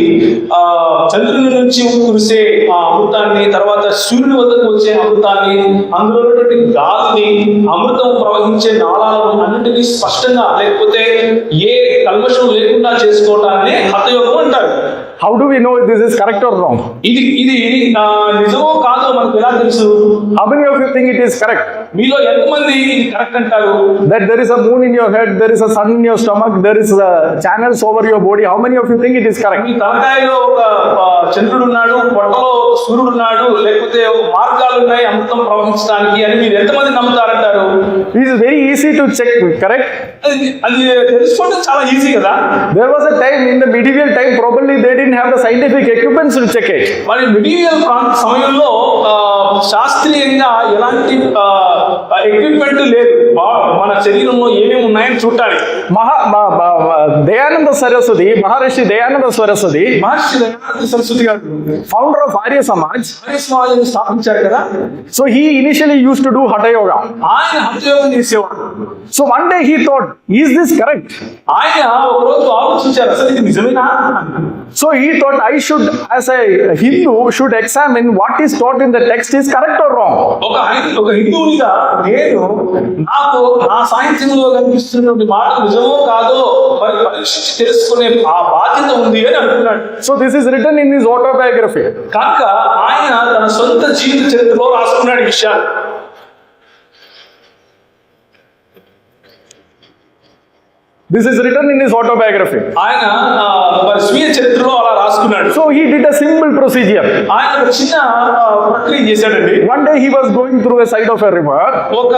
చంద్రుని నుంచి కురిసే ఆ అమృతాన్ని, తర్వాత సూర్యుని వద్దకు వచ్చే అమృతాన్ని, అందులో ఉన్నటువంటి గాలిని, అమృతం ప్రవహించే నాళాలను అన్నింటినీ స్పష్టంగా లేకపోతే ఏ కల్మషం లేకుండా చేసుకోవటాన్ని హఠయోగం అంటారు. How do we know if this is correct or wrong? ఇది నిజమో కాదో మనకు ఎలా తెలుసు? How many of you think it is correct? మీలో ఎంతమంది ఇది కరెక్ట్ అంటారు? That there is a moon in your head, there is a sun in your stomach, there is channels over your body. How many of you think it is correct? మీ తలకాయలో ఒక చంద్రుడు ఉన్నాడు, పొట్టలో సూర్యుడు ఉన్నాడు, లేకపోతే మార్గాలు ఉన్నాయి అమృతం ప్రవహించడానికి అని మీరు ఎంతమంది నమ్ముతారంటారు? It is very easy to check, correct? అది తెలుసుకోవడం చాలా ఈజీ కదా. There was a time in the medieval time, probably they didn't have the scientific equipments to check it. మరి మిడియల్ ప్రాంత సమయంలో శాస్త్రీయంగా ఎలాంటి ఎక్విప్మెంట్ లేదు మన శరీరంలో ఏమేమి ఉన్నాయని చూడటానికి. Dayananda Saraswati, Maharishi Dayananda Saraswati, మహర్షి దయానంద సరస్వతి గారు founder of Arya Samaj. Arya సమాజాన్ని స్థాపించారు కదా. So he initially used to do Hatha Yoga. ఆయన హఠయోగం చేసేవాడు. So one day he thought, is this correct? ఆయన ఒక రోజు ఆలోచించారు, అసలు ఇది నిజమేనా? So he thought, I should, as a Hindu, should examine what is taught in the text is correct or wrong. ఒక హిందువునిగా నేను నాకు నా సాహిత్యంలో కనిపిస్తున్నటువంటి మాట నిజమో కాదో మరి పరీక్షించి తెలుసుకునే ఆ బాధ్యత ఉంది అని అనుకున్నాడు. So this is written in his autobiography. కనుక ఆయన తన సొంత జీవిత చరిత్రలో రాసుకున్నాడు ఈ విషయాలు. This is written in his autobiography. ఆయన మరి స్వీయ చరిత్రలో అలా రాసుకున్నాడు. So he did a simple procedure. ఆయన ఒక చిన్న ప్రక్రియ చేశాడండి. One day he was going through a side of a river. ఒక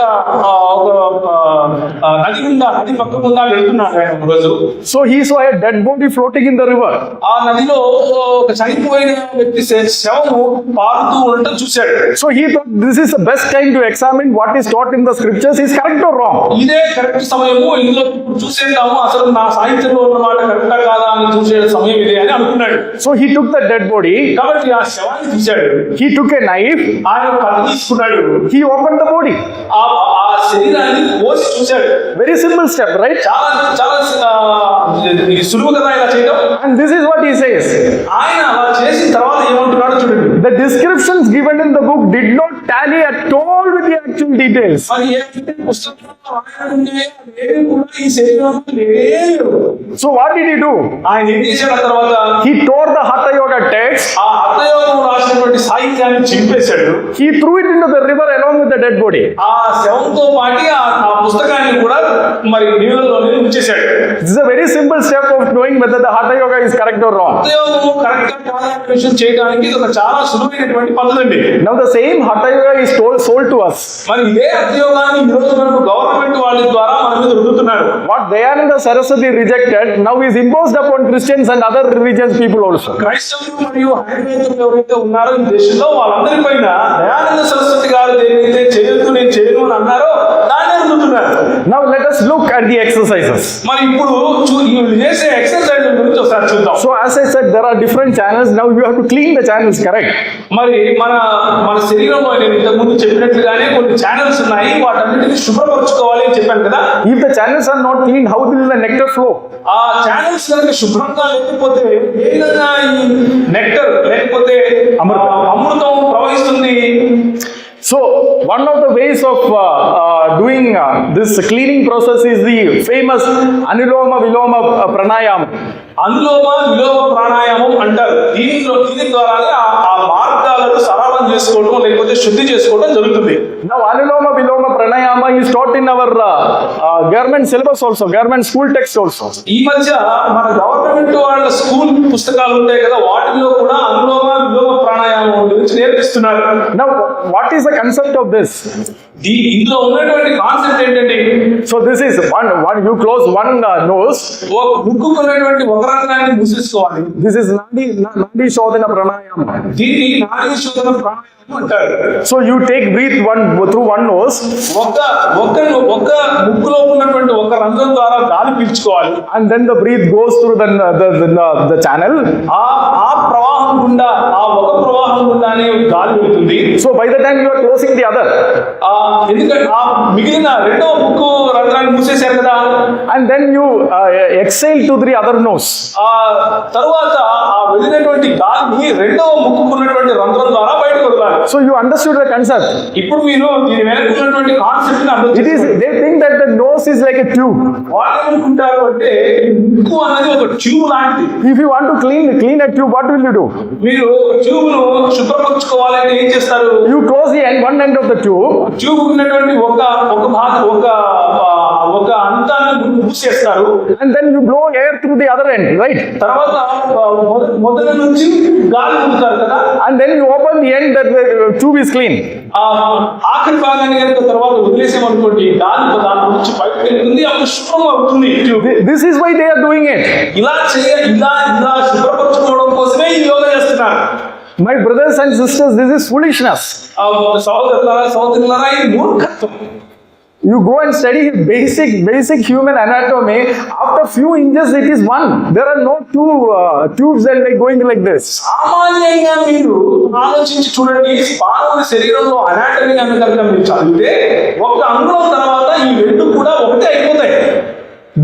నది గుండా, నది పక్క గుండా వెళ్తున్నాడు ఆయన ఒక రోజు. So he saw a dead body floating in the river. ఆ నదిలో ఒక చనిపోయిన వ్యక్తి శవము పారుతూ ఉండటం చూశాడు. So he thought this is the best time to examine what is taught in the scriptures is correct or wrong. ఇదే కరెక్ట్ సమయము, ఇందులో చూసేద్దాము అసలు నా సాహిత్యంలో ఉన్న మాట కరెక్టా కాదా అని చూసే సమయం ఇదే అని అనుకున్నాడు. So he took the dead body. కాబట్టి ఆ శవాన్ని తీశాడు. He took a knife. ఆయన కత్తి తీసుకున్నాడు. He opened the body. ఆ శరీరాన్ని కోసి చూశాడు. Very simple step, right? చాలా చాలా సులువు కదా ఇలా చేయడం. And this is what he says. ఆయన అలా చేసిన తర్వాత ఏమంటున్నాడో చూడండి. The descriptions given in the book did not tally at all with the actual details. మరి ఏంటంటే పుస్తకంలో రాయబడింది అవేవి కూడా ఈ శరీరంలో లేవు. So what did he do? ఆయన ఏం చేశాడు తర్వాత? He tore the Hatha Yoga text. ఆ హఠయోగం రాసినటువంటి సాహిత్యాన్ని చింపేశాడు. He threw it into the river along with the dead body. ఆ శవంతో పాటి ఆ పుస్తకాన్ని కూడా మరి నీళ్ళలోనే ఉంచేశాడు. This is a very simple step of knowing whether the Hatha Yoga is correct or wrong. హఠయోగం కరెక్ట్ గా కాదని విషయం చేయడానికి ఇది ఒక చాలా సులువైనటువంటి పద్ధతి అండి. Now the same Hatha Yoga is sold to us. మరి ఇదే హఠయోగాన్ని ఈ రోజు మనకు గవర్నమెంట్ వాళ్ళ ద్వారా మన మీద రుద్దుతున్నారు. What Dayananda Saraswati rejected now is imposed upon Christians and other religious people also. క్రైస్తవులు మరియు హైందవులు ఎవరైతే ఉన్నారో ఈ దేశంలో వాళ్ళందరిపైన దయానంద సరస్వతి గారు దేనికైతే చేయొద్దు నేను చేయను అని అన్నారో దాన్ని రుద్దుతున్నారు. Now let us look at the exercises. మరి ఇప్పుడు వీళ్ళు చేసే ఎక్సర్సైజ్ గురించి ఒకసారి చూద్దాం. So as I said, there are different channels. Now you have to clean the channels, correct? మరి మన శరీరంలో నేను ఇంతకు ముందు చెప్పినట్లుగానే కొన్ని ఛానల్స్ ఉన్నాయి, వాటన్నిటిని శుభ్రపరచుకోవాలి అని చెప్పాను కదా. If the channels are not cleaned, how will the nectar flow? ఆ ఛానల్స్ కనుక శుభ్రంగా లేకపోతే ఏ విధంగా ఈ నెక్టర్ లేకపోతే అమృతం ప్రవహిస్తుంది? So one of the ways of doing this cleaning process is the famous Anuloma Viloma Pranayama. Anulom విలోమ ప్రాణాయామం అంటారు. దీని ద్వారానే ఆ మార్గాలను సరళం చేసుకోవడం లేకపోతే శుద్ధి చేసుకోవడం జరుగుతుంది. Now Anuloma Viloma Pranayama is taught in our government syllabus also, government school text also. ఈ మధ్య మన గవర్నమెంట్ వాళ్ళ స్కూల్ పుస్తకాలు ఉంటాయి కదా, వాటిలో కూడా అనులోమ విలోమ ప్రాణాయామం గురించి నేర్పిస్తున్నారు. Now what is the concept of this? ఇందులో ఉన్నటువంటి కాన్సెప్ట్ ఏంటంటే, So this is one you close one nose. ముక్కుకున్నటువంటి ఒక రంధ్రాన్ని మూసేసుకోవాలి. This is Nadi Shodhana Pranayama. దీన్ని నాడీ శోధన ప్రాణాయామం అంటారు. So you take breathe through one nose. ఒక్క ముక్కులో ఉన్నటువంటి ఒక రంధ్రం ద్వారా గాలి పీల్చుకోవాలి. And then the breath goes through the channel. ఆ ప్రవాహం ప్రవాహం గుండా ఆ ఒక ప్రవాహం గుండానే గాలి వెళ్తుంది. So by the time you are closing the other, ఎందుకంటే ఆ మిగిలిన రెండవ ముక్కు రంధ్రాన్ని మూసేశారు కదా, and then you exhale to the other nose. ఆ తరువాత ఆ వెళ్ళినటువంటి గాలిని రెండవ ముక్కుకున్నటువంటి రంధ్రం ద్వారా బయటకు వదలాలి. So you understood the concept. ఇప్పుడు మీరు దీని వెనక ఉన్నటువంటి కాన్సెప్ట్ ని అర్థం It is, చేసుకోండి. they think that the nose is like a tube. వాళ్ళు ఏమనుకుంటారు అంటే ఈ ముక్కు అనేది ఒక ట్యూబ్ లాంటిది. If you want to clean a tube, what will you do? మీరు ట్యూబ్ ను శుభ్రపరచుకోవాలంటే ఏం చేస్తారు? You close the one end of the tube, tube ఉన్నటువంటి ఒక భాగం ఒక అంతాన్ని మూసేస్తారు. and then you blow air through the other end, right? తర్వాత మొదటి నుంచి గాలి ఊదుతారు కదా, And then you open the end that the tube is clean. ఆ ఆఖరి భాగాన్ని కనుక తర్వాత వదిలేసామనుకోండి, గాలి దాని నుంచి బయటకు వెళ్తుంది, అప్పుడు శుభ్రం అవుతుంది tube. This is why they are doing it. ఇలా శుభ్రపరచుకోవడం కోసమే ఈ యోగా చేస్తున్నారు. My brothers and sisters, this is foolishness. సహోదరులారా, ఇది మూర్ఖత్వం. You go and study basic human anatomy. After few inches, it is one. There are no two tubes that are going like this. సామాన్యంగా మీరు ఆలోచించి చూడండి, మానవుని శరీరంలో అనాటమీ కనుక మీరు చదివితే ఒక అంగుళం తర్వాత ఈ రెండు కూడా ఒకటే అయిపోతాయి.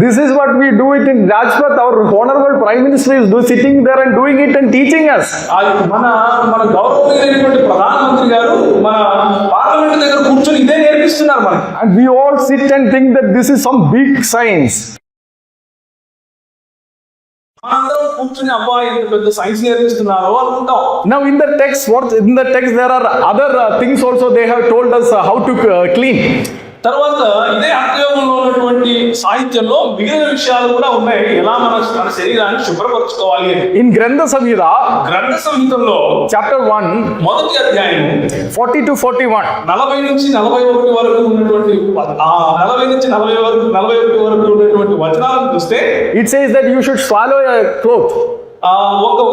This is what we do it in Rajpath. Our honorable Prime Minister is sitting there and doing it and teaching us. మన గౌరవమైనటువంటి ప్రధానమంత్రి గారు మన పార్లమెంట్ దగ్గర కూర్చొని ఇదే నేర్పిస్తున్నారు మనకి. And we all sit and think that this is some big science. మనందరం కూర్చొని అబ్బా ఎంత పెద్ద సైన్స్ నేర్పిస్తున్నారో అనుకుంటాం. Now in the text there are other things also. They have told us how to clean. తర్వాత ఇదే అర్థయోగంలో ఉన్నటువంటి సాహిత్యంలో మిగిలిన విషయాలు కూడా ఉన్నాయి, ఎలా మన శరీరాన్ని శుభ్రపరచుకోవాలి అని. In Grantha Samhita, గ్రంథ సంహితంలో chapter 1, మొదటి అధ్యాయం 40 to 41. 40 నుంచి 41 వరకు ఉన్నటువంటి 40 నుంచి 41 వరకు ఉన్నటువంటి వచనాలను చూస్తే It says that you should swallow a cloth.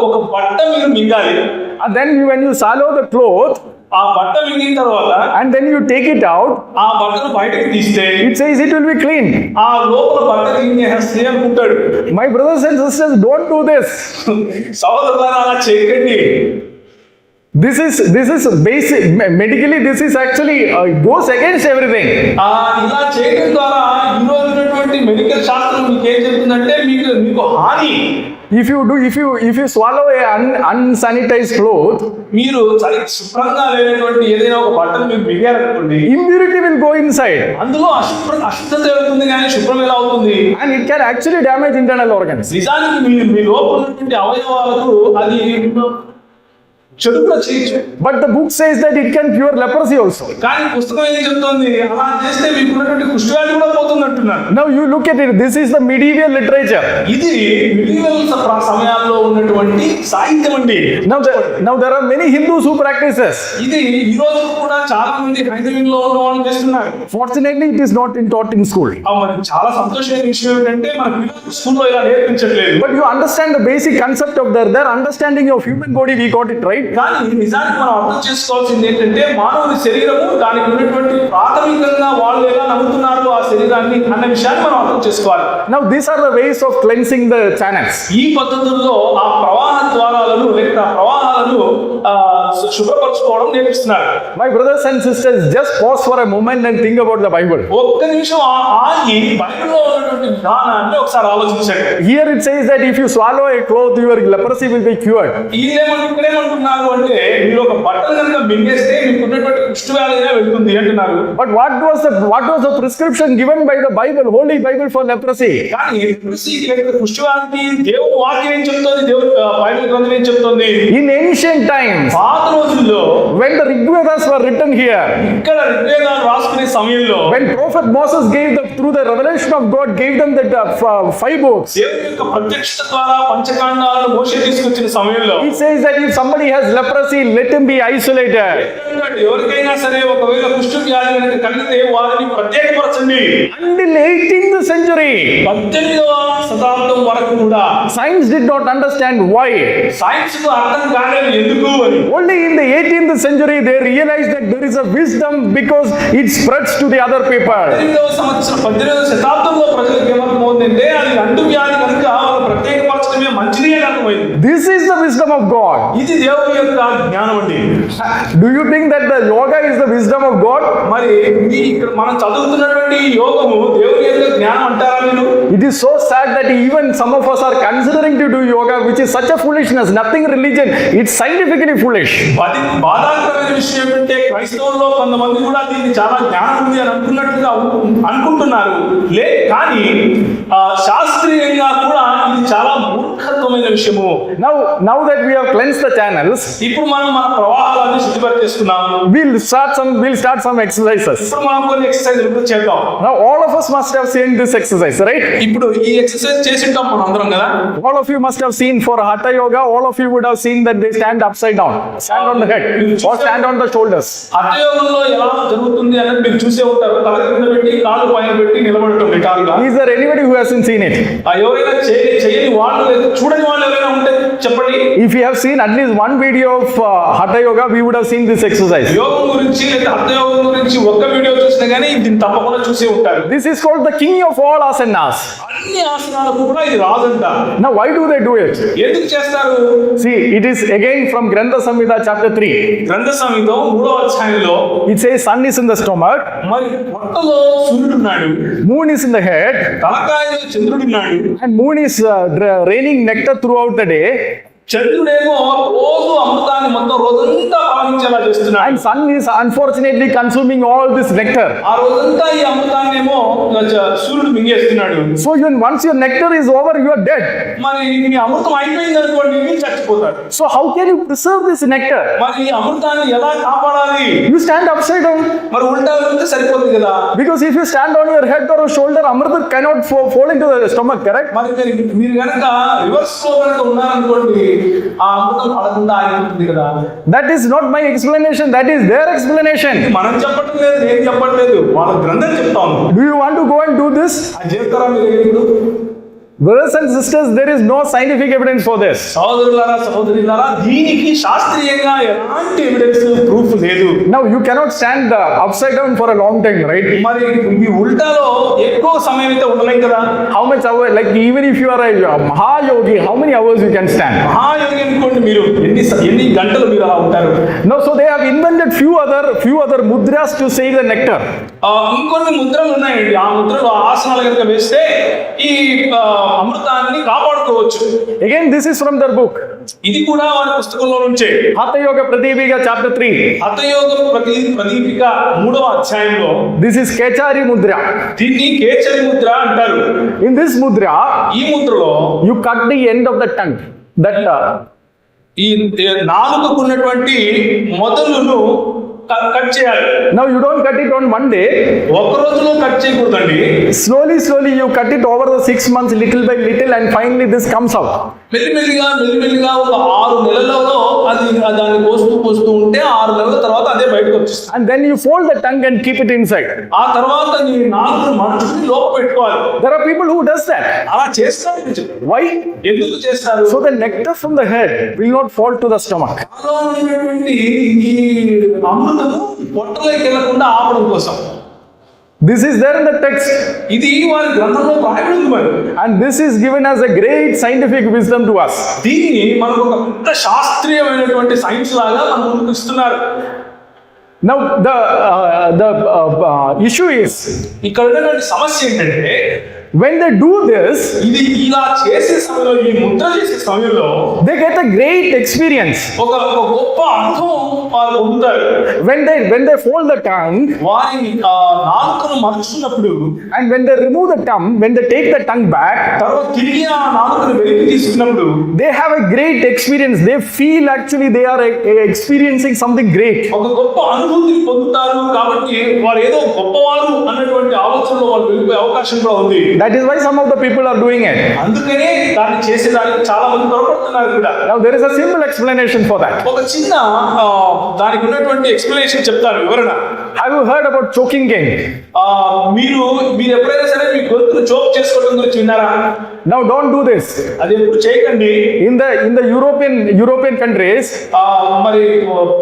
ఒక బట్ట మీరు మింగాలి. And then when you swallow the cloth, ఆ బట్ట మింగిన తర్వాత and then you take it out, ఆ బట్టను బయటకు తీస్తే it says it will be clean. ఆ లోపల బట్ట తీసేస్తే అనుకుంటాడు. My brothers and sisters, don't do this. సహోదరులారా, అలా చేయకండి. This is basic. Medically, this is actually goes against everything. ఇలా చేయడం ద్వారా ఈ రోజు ఉన్నటువంటి మెడికల్ శాస్త్రం మీకు ఏం చెప్తుందంటే మీకు హాని. If you swallow a unsanitized cloth, మీరు శుభ్రంగా లేనటువంటి ఏదైనా ఒక బట్టను మీరు మింగారనుకోండి, impurity will go inside, అందులో అశుద్ధత అవుతుంది, కానీ శుభ్రం ఎలా అవుతుంది? and it can actually damage internal organs. నిజానికి మీ లోపల ఉన్నటువంటి అవయవాలకు అది చెడుగా చేయొచ్చు. But the book says that it can cure leprosy also. కానీ పుస్తకం ఏం చెప్తోంది, అలా చేస్తే మీకు ఉన్నటువంటి కుష్ఠవ్యాధి కూడా పోతుంది అంటున్నారు. Now you look at it. This is the medieval literature. ఇది మిడివల్ సమయాల్లో ఉన్నటువంటి సాహిత్యం అండి. Now there are many Hindus who practice this. ఇది ఈ రోజు కూడా చాలా మంది హైదరాబాద్లో ఉన్న వాళ్ళు చేస్తున్నారు. Fortunately, it is not taught in school. మరి చాలా సంతోషమైన విషయం ఏంటంటే మన పిల్లలు స్కూల్లో ఇలా నేర్పించట్లేదు. But you understand the basic concept of their understanding of human body. We got it right. కానీ నిజానికి మనం అర్థం చేసుకోవాల్సింది ఏంటంటే మానవుని శరీరము దానికి ఉన్నటువంటి ప్రాథమికంగా వాళ్ళు ఎలా నమ్ముతున్నారు ఆ శరీరాన్ని అన్న విషయాన్ని మనం అర్థం చేసుకోవాలి. Now these are the ways of cleansing the channels. ఈ పద్ధతుల్లో ఆ ప్రవాహ ద్వారాలను లేక ప్రవాహాలను శుభ్రపరచుకోవడం నేర్పిస్తున్నారు. My brothers and sisters, just pause for a moment and think about the Bible. ఒక్క నిమిషం ఆగి బైబిల్లో ఉన్నటువంటి విధానాన్ని ఒకసారి ఆలోచించండి. Here it says that if you swallow a cloth, your leprosy will be cured. ఇక్కడేమంటున్నారు అంటే మీరు ఒక బట్టలు కనుక మింగేస్తే మీకు ఉన్నటువంటి కుష్ఠవ్యాధి వెళ్తుంది అంటున్నారు. But what was the prescription given by the Bible, Holy Bible, for leprosy? కానీ కుష్ఠవ్యాధికి దేవుని వాక్యం ఏం చెప్తుంది, దేవుని బైబిల్ గ్రంథం ఏం చెప్తుంది? In ancient times, పాత రోజుల్లో when the Rigvedas were written here, ఇక్కడ ఋగ్వేదాలు రాసుకునే సమయంలో when prophet Moses through the revelation of God gave them the 5 books, దేవుని యొక్క ప్రత్యక్షత ద్వారా పంచకాండాలను మోషే తీసుకొచ్చిన సమయంలో it says that if somebody has leprosy, let him be isolated. ఎవరికైనా సరే ఒకవేళ కుష్ఠవ్యాధి కనుక కలిగితే వారిని ప్రత్యేకపరచండి. Until 18th century, 18వ శతాబ్దం వరకు కూడా science did not understand why. Science కు అర్థం కాలేదు ఎందుకు అని. Only in the 18th century they realized that there is a wisdom because it spreads to the other people. 18వ శతాబ్దంలో ప్రజలకు ఏమర్థమవుతుందంటే అది అంటు వ్యాధి కనుక వాళ్ళు ప్రత్యేకపరచడమే మంచిది అని అర్థమైంది. This is the wisdom of God. ఇది దేవుని యొక్క జ్ఞానం అండి. Do you think that the yoga is the wisdom of God? మరి ఇక్కడ మనం చదువుతున్నటువంటి ఈ యోగము దేవుని యొక్క జ్ఞానం అంటారా మీరు? It is so sad that even some of us are considering to do yoga, which is such a foolishness. Nothing religion. It's scientifically foolish. బాధాకరమైన విషయం ఏంటంటే క్రైస్తవుల్లో కొంతమంది కూడా దీన్ని చాలా జ్ఞానం ఉంది అని అనుకుంటున్నారు. కానీ శాస్త్రీయంగా కూడా ఇది చాలా మూర్ఖత్వమైన విషయము. Now that we have cleansed the channels, ఇప్పుడు మనం మన ప్రవాహాలను శుద్ధిపరిచేస్తున్నాము. we'll start some exercises. ఇప్పుడు మనం కొన్ని ఎక్సర్సైజ్ చేద్దాం. Now all of us must have seen this exercise, right? ఇప్పుడు ఈ ఎక్సర్సైజ్ చేసి ఉంటాం మనం అందరం కదా. All of you must have seen for Hatha Yoga. All of you would have seen that they stand upside down, stand on the head, or stand on the shoulders. హఠయోగంలో ఎలా జరుగుతుంది అనేది మీరు చూసే ఉంటారు. తల కింద పెట్టి కాళ్ళు పైన పెట్టి నిలబడటం నిటారుగా. Is there anybody who hasn't seen it? ఎవరైనా చేయని వాళ్ళు చూడని వాళ్ళు ఎవరైనా ఉంటే చెప్పండి. If you have seen at least one video of Hatha Yoga, we would have seen this exercise. యోగం గురించి లేదా హఠయోగం గురించి ఒక్క వీడియో చూసినా గానీ దీన్ని తప్పకుండా చూసే ఉంటారు. This is called the king of all asanas. అన్ని ఆసనాలకు కూడా ఇది రాదంట. Now why do they do it? ఎందుకు చేస్తారు? See, it is again from Grantha Samhita chapter 3. గ్రంథ సంహిత 3వ అధ్యాయంలో It says sun is in the stomach, మరి పొట్టలో సూర్యుడున్నాడు, moon is in the head, తలకాయలో చంద్రుడున్నాడు, and moon is raining nectar throughout the day, చంద్రుడేమో రోజు అమృతాన్ని మొత్తం రోజంతా పాలించేలా చేస్తున్నాడు. and sun is unfortunately consuming all this nectar. ఆ రోజంతా ఈ అమృతాన్ని ఏమో సూర్యుడు మింగేస్తున్నాడు. So once your nectar is over, you are dead. మరి ఈ అమృతం అయిపోయింది అనుకోండి, మీరు చచ్చిపోతారు. So how can you preserve this nectar? మరి ఈ అమృతాన్ని ఎలా కాపాడాలి? You stand upside down. మరి ఉల్టా వెళ్తే సరిపోతుంది కదా. Because if you stand on your head or shoulder, Amrita cannot fall into the stomach, correct? మరి మీరు కనుక రివర్స్ లో కనుక ఉన్నారనుకోండి, ఆ అమృతం పడకుండా ఆగిపోతుంది కదా. That is not my explanation, that is their explanation. మనం చెప్పటం లేదు, నేను చెప్పట్లేదు, వాళ్ళ గ్రంథం చెప్తా ఉంది. Do you want to go and do this? అది చెప్తారా మీరు? ఇప్పుడు Brothers and sisters, there is no scientific evidence for this. సహోదరులారా సహోదరులారా, దీనికి శాస్త్రీయంగా ఎలాంటి ఎవిడెన్స్ ప్రూఫ్ లేదు. Now you cannot stand upside down for a long time, right? మరి ఈ ఉల్టాలో ఎక్కువ సమయం అయితే ఉండలేం కదా. How much hour, like even if you are a Mahayogi, how many hours you can stand? మహాయోగి అనుకోండి, మీరు ఎన్ని గంటలు మీరు అలా ఉంటారు? No, so they have invented few other mudras to save the nectar. ఇంకొన్ని ముద్రలు ఉన్నాయండి. ఆ ముద్రలు ఆసనాలు కనుక వేస్తే ఈ అమృతాన్ని కాపాడుకోవచ్చు. Again, this is from their book. ఇది కూడా వారి పుస్తకంలో నుంచే. Hatha Yoga Pradipika chapter 3. Hatha yoga Pradeepika 3వ అధ్యాయంలో This is Kechari Mudra. దీన్ని కేచరి ముద్ర అంటారు. In this mudra, ఈ ముద్రలో you cut the end of the tongue. That ఈ నాలుకకు ఉన్నటువంటి మొదలును కట్ చేయాలి. now you don't cut it on one day. ఒక రోజులో కట్ చేయకూడదండి. Slowly you cut it over the 6 months, little by little, and finally this comes out. మెల్లిమెల్లిగా ఒక 6 నెలలలో అది దాన్ని పోస్తూ ఉంటే 6 నెలల తర్వాత అదే బయటకు వచ్చేస్తుంది. And then you fold the tongue and keep it inside. ఆ తర్వాత నీ నాలుకను మడుచుకుని లోపల పెట్టుకోవాలి. There are people who does that. అలా చేస్తారు. Why? ఎందుకు చేస్తారు? So the nectar from the head will not fall to the stomach. నాలో ఉన్నటువంటి ఈ అమృతము పొట్టలోకి వెళ్లకుండా ఆపడం కోసం. This is there in the text. ఇది వారి గ్రంథంలో రాయబడింది మరి. And this is given as a great scientific wisdom to us. దీన్ని మనకు ఒక పెద్ద శాస్త్రీయమైనటువంటి సైన్స్ లాగా మన ముందుకు ఇస్తున్నారు. Now the issue is, ఇక్కడ ఉన్నటువంటి సమస్య ఏంటంటే, when they do this, ఇది ఇలా చేసే సమయంలో, ఈ ముద్ర చేసే సమయంలో they get a great experience. ఒక గొప్ప అనుభవం వాళ్ళు పొందుతారు. When they fold the tongue, వారి నాలుకను మరుచుకున్నప్పుడు, and when they remove the tongue, when they take the tongue back, తర్వాత తిరిగి ఆ నాలుకను వెలికి తీసుకున్నప్పుడు they have a great experience. They feel actually they are experiencing something great. ఒక గొప్ప అనుభూతిని పొందుతారు. కాబట్టి వారు ఏదో గొప్పవారు అన్నటువంటి ఆలోచనలో వాళ్ళు వెళ్ళిపోయే అవకాశం కూడా ఉంది. That is why some of the people are doing it. అందుకనే దాన్ని చేసేదానికి చాలా మంది పొరపడుతున్నారు కూడా. Now there is a simple explanation for that. ఒక చిన్న దానికి ఉన్నటువంటి ఎక్స్ప్లెనేషన్ చెప్తాను, వివరణ. Have you heard about choking game? మీరు ఎప్పుడైనా సరే మీ గొంతును చోక్ చేసుకోవడం గురించి విన్నారా? Now don't do this. అది ఎప్పుడు చేయకండి. In the European countries, మరి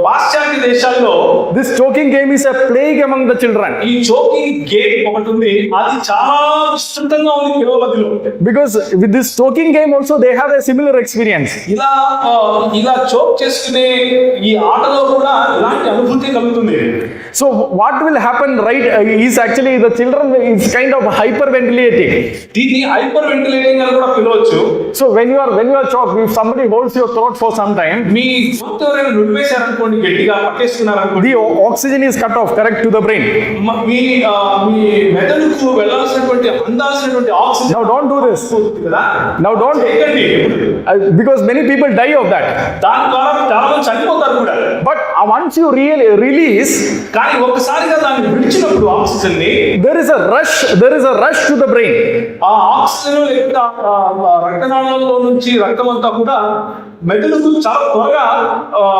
పాశ్చాత్య దేశాల్లో this choking game is a plague among the children. ఈ చోకింగ్ గేమ్ ఒకటి ఉంది. అది చాలా చాలా విస్తృతంగా ఉంది పిల్లల మధ్యలో. Because with this choking game also they have a similar experience. ఇలా చోక్ చేసుకునే ఈ ఆటలో కూడా ఇలాంటి అనుభూతి కలుగుతుంది. So what will happen, right, is actually the children is kind of hyperventilating. దీన్ని హైపర్ వెంటిలేటింగ్ అని కూడా పిలవచ్చు. So when you are choked, if somebody holds your throat for some time, మీ గొంతు ఎవరైనా నుడిపేశారనుకోండి, గట్టిగా పట్టేసుకున్నారనుకోండి, the oxygen is cut off, correct, to the brain. మీ మెదడుకు వెళ్ళాల్సినటువంటి అందాల్సినటువంటి oxygen. Now don't do this. కదా, Now don't, చేయకండి. because many people die of that. దాని ద్వారా చాలా మంది చనిపోతారు కూడా. But once you really release, కానీ ఒక్కసారిగా దాన్ని విడిచినప్పుడు ఆక్సిజన్ ని, there is a rush to the brain. ఆ ఆక్సిజన్ లేకుండా రక్తనాళాల్లో నుంచి రక్తం అంతా కూడా మెదడుకు చాలా త్వరగా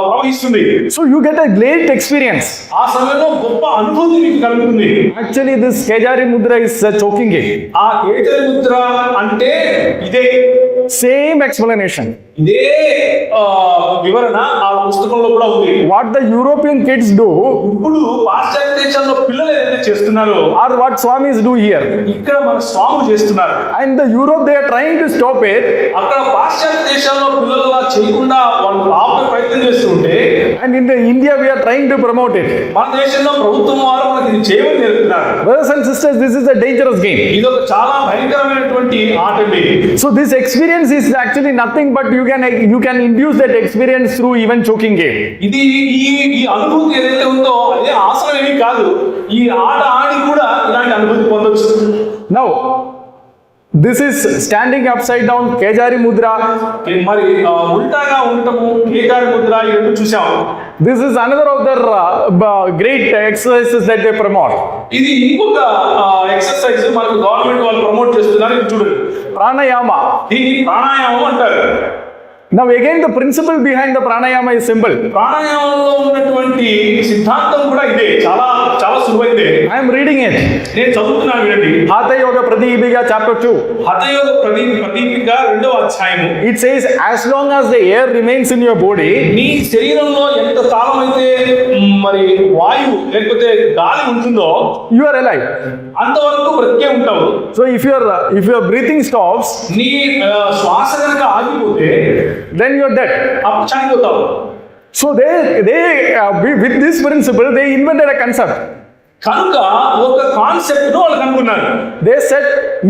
ప్రవహిస్తుంది. So you get a great experience. ఆ సమయంలో గొప్ప అనుభూతి మీకు కలుగుతుంది. Actually this Kejari Mudra is a choking game. ఆ కేజరి ముద్ర అంటే ఇదే, Same explanation. ఇదే వివరణ ఆ పుస్తకంలో కూడా ఉంది. What the European kids do, ఇప్పుడు పాశ్చాత్య దేశాల్లో పిల్లలు ఏదైతే చేస్తున్నారో or what Swamis do here. ఇక్కడ మన స్వాములు చేస్తున్నారు. And the Europe, they are trying to stop it. అక్కడ పాశ్చాత్య దేశాల్లో పిల్లలు అలా చేయకుండా వాళ్ళు ఆపే ప్రయత్నం చేస్తుంటే, And in India, we are trying to promote it. మన దేశంలో ప్రభుత్వం వారు మనకి ఇది చేయమని నేర్పుతున్నారు. Brothers and sisters, this is a dangerous game. ఇది ఒక చాలా భయంకరమైనటువంటి ఆట అండి. So this experience is actually nothing but you can induce that experience through even choking game. ఇది ఈ అనుభూతి ఏదైతే ఉందో అదే ఆసనం ఏమీ కాదు. ఈ ఆట ఆడి కూడా ఇలాంటి అనుభూతి పొందొచ్చు. Now, this is standing upside down Kejari Mudra. మరి ఉల్టాగా ఉండటము, కేకారి ముద్ర, ఈ రెండు చూసాం. This is another of their great exercises that they promote. ఇది ఇంకొక ఎక్సర్సైజ్ మనకు గవర్నమెంట్ వాళ్ళు ప్రమోట్ చేస్తున్నారు. ఇది చూడండి, Pranayama. దీన్ని ప్రాణాయామం అంటారు. Now again, the principle behind the pranayama is simple. ప్రాణాయామంలో ఉన్నటువంటి సిద్ధాంతం కూడా ఇదే, చాలా చాలా సులువైందే. I am reading it. నేను చదువుతున్నాను వినండి. Hatha Yoga Pradipika chapter 2. Hatha yoga Pradeepika 2వ అధ్యాయము. It says, as long as the air remains in your body, నీ శరీరంలో ఎంత కాలం అయితే మరి వాయువు లేకపోతే గాలి ఉంటుందో you are alive. అంతవరకు బ్రతికే ఉంటావు. So if your breathing stops, నీ శ్వాస కనుక ఆగిపోతే then you are dead. అప్పుడు చనిపోతావు. So with this principle, they invented a concept. కనుక ఒక కాన్సెప్ట్ ను వాళ్ళు కనుగొన్నారు. They said,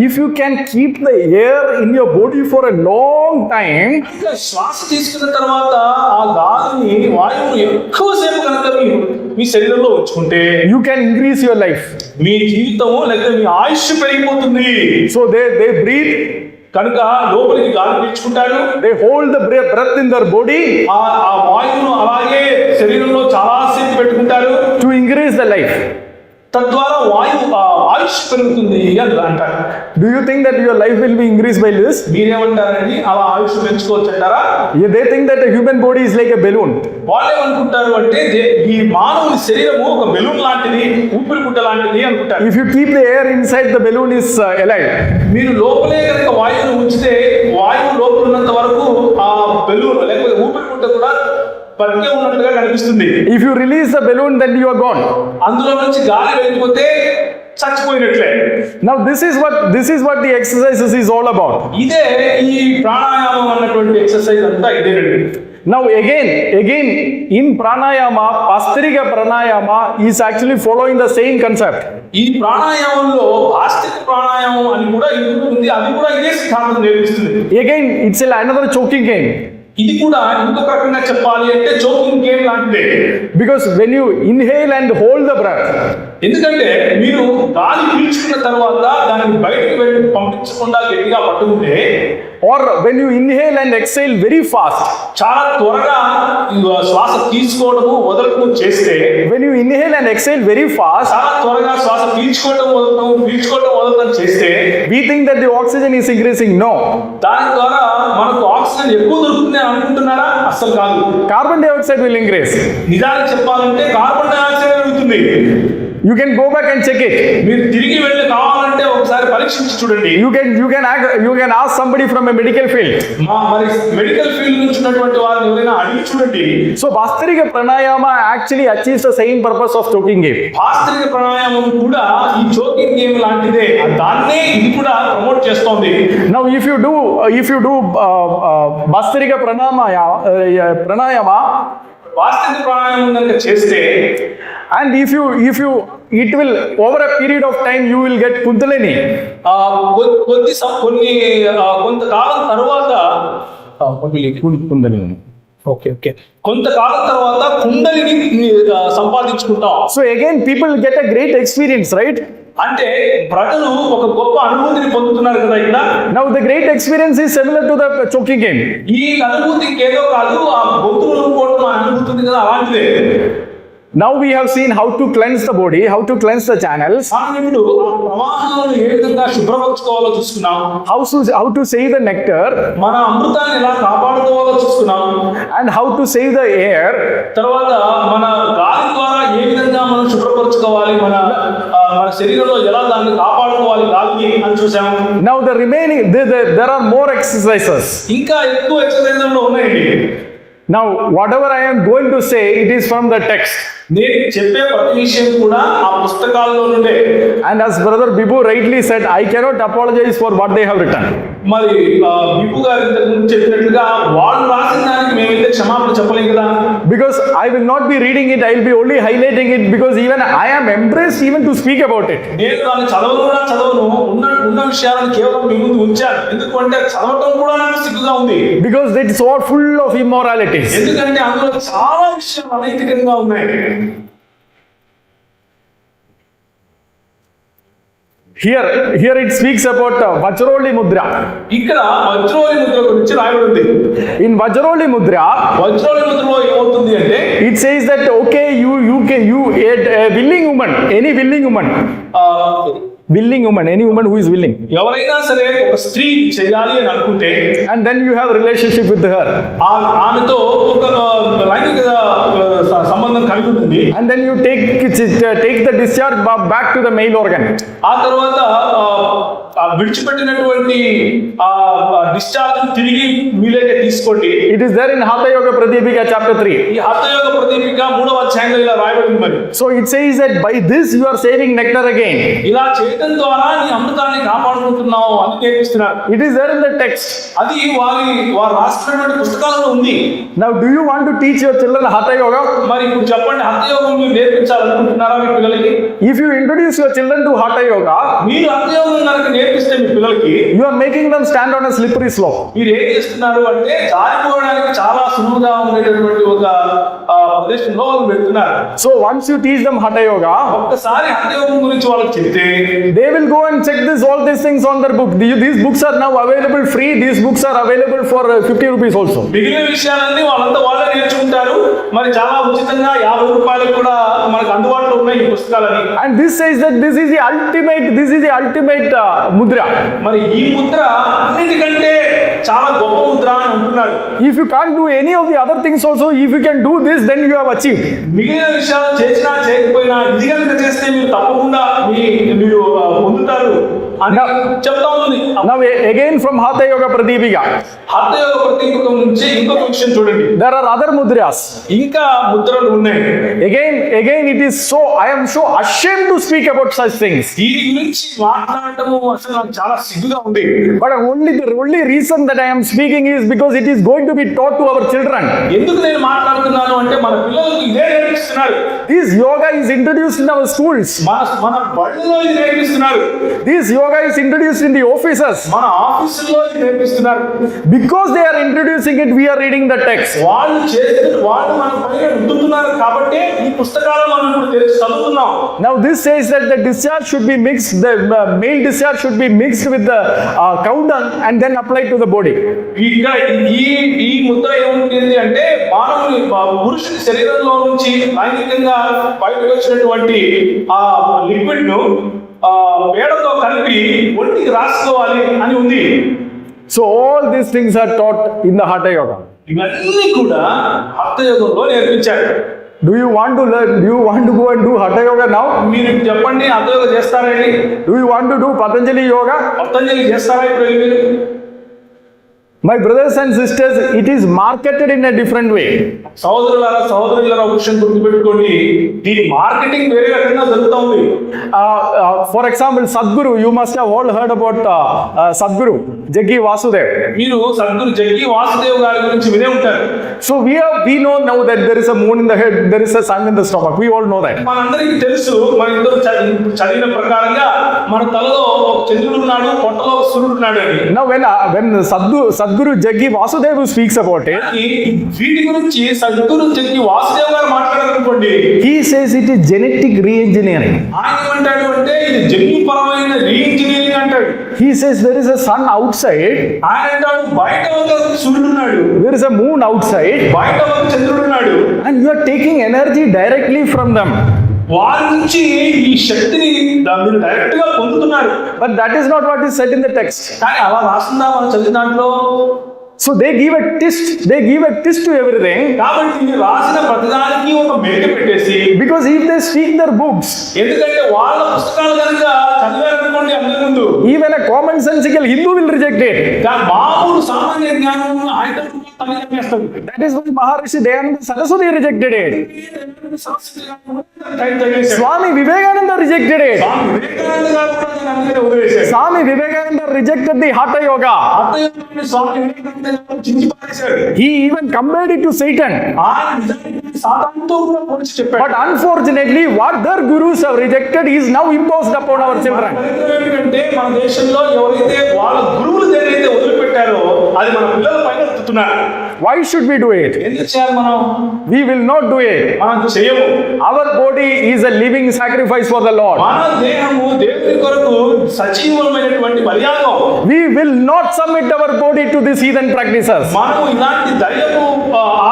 if you can keep the air in your body for a long time, ఇంకా శ్వాస తీసుకున్న తర్వాత ఆ గాలిని వాయువును ఎక్కువసేపు కనుక మీ శరీరంలో ఉంచుకుంటే you can increase your life. మీ జీవితము లేకపోతే మీ ఆయుష్ పెరిగిపోతుంది. So they breathe, కనుక లోపలికి గాలి పీల్చుకుంటారు. they hold the breath in their body ఆ వాయువును అలాగే శరీరంలో చాలాసేపు పెట్టుకుంటారు. to increase the life. తద్వారా ఆయుష్ పెరుగుతుంది అని అంటారు. Do you think that your life will be increased by this? మీరేమంటారండి, అలా ఆయుష్ పెంచుకోవచ్చు అంటారా? They think that the human body is like a balloon. వాళ్ళేమనుకుంటారు అంటే ఈ మానవుని శరీరము ఒక బెలూన్ లాంటిది, ఊపిరిగుడ్డ లాంటిది అనుకుంటారు. If you keep the air inside, the balloon is alive. మీరు లోపలే కనుక వాయువును ఉంచితే వాయువు లోపల ఉన్నంత వరకు ఆ బెలూన్ లేకపోతే ఊపిరిగుడ్డ కూడా బతికే ఉన్నట్టుగా కనిపిస్తుంది. If you release the balloon, then you are gone. అందులో నుంచి గాలి వెళ్ళిపోతే చచ్చిపోయినట్లే. Now this is what the exercises is all about. ఇదే ఈ ప్రాణాయామం అన్నటువంటి ఎక్సర్సైజ్ అంతా ఇదేనండి. Now again in pranayama, Pastrika pranayama is actually following the same concept. ఈ ప్రాణాయామంలో ఆస్తిక ప్రాణాయామం అని కూడా ఇంకొక ఉంది, అది కూడా ఇదే సిద్ధాంతం నేర్పిస్తుంది. Again, it's another choking game. ఇది కూడా ఇంకొక రకంగా చెప్పాలి అంటే చోకింగ్ గేమ్ లాంటిదే. Because when you inhale and hold the breath, ఎందుకంటే మీరు గాలి పీల్చుకున్న తర్వాత దాన్ని బయటకు వెళ్ళి పంపించకుండా గట్టిగా పట్టుకుంటే, or when you inhale and exhale very fast, చాలా త్వరగా శ్వాస తీసుకోవడము వదలటము చేస్తే, when you inhale and exhale very fast, చాలా త్వరగా శ్వాస పీల్చుకోవడం వదలటం చేస్తే, we think that the oxygen is increasing. No. దాని ద్వారా మనకు ఆక్సిజన్ ఎక్కువ దొరుకుతుంది అని అనుకుంటున్నారా? అస్సలు కాదు. Carbon dioxide will increase. నిజానికి చెప్పాలంటే కార్బన్ డైఆక్సైడ్ పెరుగుతుంది. You can go back and check it. మీరు తిరిగి వెళ్ళి కావాలంటే ఒకసారి పరీక్షించి చూడండి. You can ask somebody from a medical field. మరి మెడికల్ ఫీల్డ్ నుంచి ఉన్నటువంటి వారిని ఎవరైనా అడిగి చూడండి. So Bhastrika Pranayama actually achieves the same purpose of choking game. భాస్త్రిక ప్రాణాయామం కూడా ఈ చోకింగ్ గేమ్ లాంటిదే, దాన్నే ఇది కూడా ప్రమోట్ చేస్తోంది. Now if you do Bhastrika Pranayama భాస్త్రిక ప్రాణాయామం కనుక చేస్తే and if you it will over a period of time you will get Kundalini. కొంతకాలం తర్వాత Kundalini. కొంతకాలం తర్వాత kundalini సంపాదించుకుంటాం. So again people get a great experience, right? అంటే ప్రజలు ఒక గొప్ప అనుభూతిని పొందుతున్నారు కదా ఇక్కడ. Now the great experience is similar to the choking game. ఈ అనుభూతి ఏదో కాదు, ఆ గొంతులు అనుకోవడం అనుభూతి ఉంది కదా, అలాంటిదే. Now we have seen how to cleanse the body, how to cleanse the channels, ఇప్పుడు ఆ ప్రవాహాలను ఏ విధంగా శుభ్రపరచుకోవాలో చూసుకున్నాం, how to save the nectar, మన అమృతాన్ని ఎలా కాపాడుకోవాలో చూసుకున్నాం, and how to save the air. తర్వాత మన గాలి ద్వారా ఏ విధంగా మనం శుభ్రపరచుకోవాలి, మన శరీరంలో ఎలా దాన్ని కాపాడుకోవాలి గాలిని అని చూసాం. Now the remaining there are more exercises. ఇంకా ఎక్కువ ఎక్సర్సైజ్లు ఉన్నాయండి. Now whatever I am going to say, it is from the text. నేను చెప్పే ప్రతి విషయం కూడా ఆ పుస్తకాల్లో నుండే. And as brother Bibu rightly said, I cannot apologize for what they have written. మరి బిబు గారు ఇంతకు ముందు చెప్పినట్లుగా వాళ్ళు రాసిన దానికి మేమైతే క్షమాపణ చెప్పలేం కదా. Because I will not be reading it, I will be only highlighting it, because even I am embraced even to speak about it. నేను దాన్ని చదవను ఉన్న విషయాలను కేవలం మీ ముందు ఉంచాను. ఎందుకంటే చదవటం కూడా నాకు సిగ్గుగా ఉంది. Because it's all full of immoralities. ఎందుకంటే అందులో చాలా విషయాలు అనైతికంగా ఉన్నాయి. Here it speaks about Vajroli Mudra. ఇక్కడ వజ్రోలి ముద్ర గురించి రాయబడింది. In Vajroli Mudra, వజ్రోలి ముద్రలో ఏమవుతుంది అంటే it says that okay, you a willing woman, any willing woman, any woman who is willing, ఎవరైనా సరే ఒక స్త్రీ చేయాలి అని అనుకుంటే, and then you have relationship with her, ఆమెతో ఒక లైంగిక సంబంధం కలిగి ఉంటుంది, and then you take the discharge back to the male organ. ఆ తర్వాత విడిచిపెట్టినటువంటి డిశ్చార్జ్ తిరిగి మీలోకి తీసుకోండి. It is there in Hatha Yoga Pradipika chapter 3. ఈ హఠ యోగ ప్రదీపిక 3వ అధ్యాయంలో ఇలా రాయబడింది. మరి So it says that by this you are saving nectar again. ఇలా చేయడం ద్వారా నీ అమృతాన్ని కాపాడుకుంటున్నావు అని నేర్పిస్తున్నారు. It is there in the text. అది వారు రాసినటువంటి పుస్తకాలలో ఉంది. Now do you want to teach your children Hatha Yoga? మరి ఇప్పుడు చెప్పండి, హఠ యోగం మీరు నేర్పించాలనుకుంటున్నారా మీ పిల్లలకి? If you introduce your children to Hatha Yoga, మీరు హఠ యోగం కనుక నేర్పిస్తే మీ పిల్లలకి, you are making them stand on a slippery slope. మీరు ఏం చేస్తున్నారు అంటే జారిపోవడానికి చాలా సులువుగా ఉండేటటువంటి ఒక ప్రదేశంలో వాళ్ళు పెడుతున్నారు. So once you teach them Hatha Yoga, ఒక్కసారి హఠ యోగం గురించి వాళ్ళకి చెప్తే they will go and check all these things on their book. These books are now available free. These books are available for 50 rupees also. మిగిలిన విషయాలన్నీ వాళ్ళంతా వాళ్ళే నేర్చుకుంటారు. మరి చాలా ఉచితంగా 50 రూపాయలకు కూడా మనకు అందుబాటులో ఉన్నాయి ఈ పుస్తకాలని. And this says that this is the ultimate mudra. మరి ఈ ముద్ర అన్నిటికంటే చాలా గొప్ప ముద్ర అని అంటున్నారు. If you can't do any of the other things also, if you can do this, then you have achieved. మిగిలిన విషయాలు చేసినా చేయకపోయినా ఇది కనుక చేస్తే మీరు తప్పకుండా మీరు పొందుతారు అని చెప్తా ఉంది. Now again from Hatha Yoga Pradipika, hatha యోగ ప్రదీపిక నుంచి ఇంకొక విషయం చూడండి. there are other mudras. ఇంకా ముద్రలు ఉన్నాయి. Again it is so, I am so ashamed to speak about such things. దీని గురించి మాట్లాడటము అసలు నాకు చాలా సిగ్గుగా ఉంది. But the only reason that I am speaking is because it is going to be taught to our children. ఎందుకు నేను మాట్లాడుతున్నాను అంటే మన పిల్లలకు ఇదే నేర్పిస్తున్నారు. This yoga is introduced in our schools. మన బడుల్లో ఇది నేర్పిస్తున్నారు. This yoga is introduced in the offices. మన ఆఫీసుల్లో ఇది నేర్పిస్తున్నారు. Because they are introducing it, we are reading the text. వాళ్ళు మన పైన రుద్దుతున్నారు కాబట్టి ఈ పుస్తకాలను మనం ఇప్పుడు చదువుతున్నాం. Now this says that the discharge should be mixed, the male discharge should be mixed with the cow dung and then applied to the body. ఇంకా ఈ ముద్ర ఏముంటుంది అంటే పురుషుని శరీరంలో నుంచి లైంగికంగా బయటకు వచ్చినటువంటి ఆ లిక్విడ్ ను పేడతో కలిపి ఒంటికి రాసుకోవాలి అని ఉంది. So all these things are taught in the Hatha Yoga. ఇవన్నీ కూడా హఠ యోగంలో నేర్పించారు. Do you want to learn? Do you want to go and do Hatha Yoga now? మీరు చెప్పండి అర్థయోగ చేస్తారండి, Do you want to do Patanjali Yoga? Patanjali చేస్తారా ఇప్పుడు మీరు? My brothers and sisters, it is marketed in a different way. సహోదరులారా ఒక విషయం గుర్తుపెట్టుకోండి, దీని మార్కెటింగ్ వేరే రకంగా జరుగుతూ ఉంది. For example, Sadhguru, you must have all heard about Sadhguru, Jaggi Vasudev. మీరు సద్గురు జగ్గి వాసుదేవ్ గారి గురించి వినే ఉంటారు. So we know now that there is a moon in the head, there is a sun in the stomach. We all know that. మనందరికీ తెలుసు, మన ఇద్దరు చదివిన ప్రకారంగా మన తలలో ఒక చంద్రుడు ఉన్నాడు, పొట్టలో ఒక సూర్యుడు ఉన్నాడు అని. Now when Sadhguru Jaggi Vasudev speaks about it, వీటి గురించి సద్గురు జగ్గి వాసుదేవ్ గారు మాట్లాడారనుకోండి, he says it is genetic re-engineering. ఆయన ఏమంటాడు అంటే ఇది జన్యుపరమైన రీఇంజనీరింగ్ అంటాడు. He says there is a sun outside, ఆయన అంటాడు బయట ఒక సూర్యుడు ఉన్నాడు, there is a moon outside, బయట ఒక చంద్రుడు ఉన్నాడు, and you are taking energy directly from them. వారి నుంచి ఈ శక్తిని మీరు డైరెక్ట్ గా పొందుతున్నారు. But that is not what is said in the text. కానీ అలా రాస్తుందా మనం చదివిన దాంట్లో? So they give a twist to everything, కాబట్టి రాసిన ప్రతిదానికి ఒక మేక పెట్టేసి, because if they speak their books, ఎందుకంటే వాళ్ళ పుస్తకాలు కనుక చదివారనుకోండి అందరి ముందు, even a common sensical Hindu will reject it. మామూలు సామాన్య జ్ఞానం ఆయన తనిఖేస్తుంది. That is why Maharishi Dayananda Saraswati rejected it. Swami Vivekananda rejected it. Vivekananda గారు కూడా దాన్ని అందుకనే వదిలేశారు. Swami Vivekananda rejected the Hatha Yoga. అర్థయోగాన్ని Swami Vivekananda గారు చించి పారేశారు. He even compared it to Satan. ఆయన నిజానికి సాతానుతో కూడా పోల్చి చెప్పాడు. But unfortunately, what their gurus have rejected is now imposed upon our children. ఏంటంటే మన దేశంలో ఎవరైతే వాళ్ళ గురువులు ఏదైతే వదిలిపెట్టారో అది మన పిల్లల పైన ఎత్తుతున్నారు. Why should we do it? ఎందుకు చేయాలి మనం? We will not do it. మనం చేయము. Our body is a living sacrifice for the Lord. మన దేహము దేవుని కొరకు సజీవమైనటువంటి బలియాగం. We will not submit our body to these heathen practices. మనము ఇలాంటి దైవపు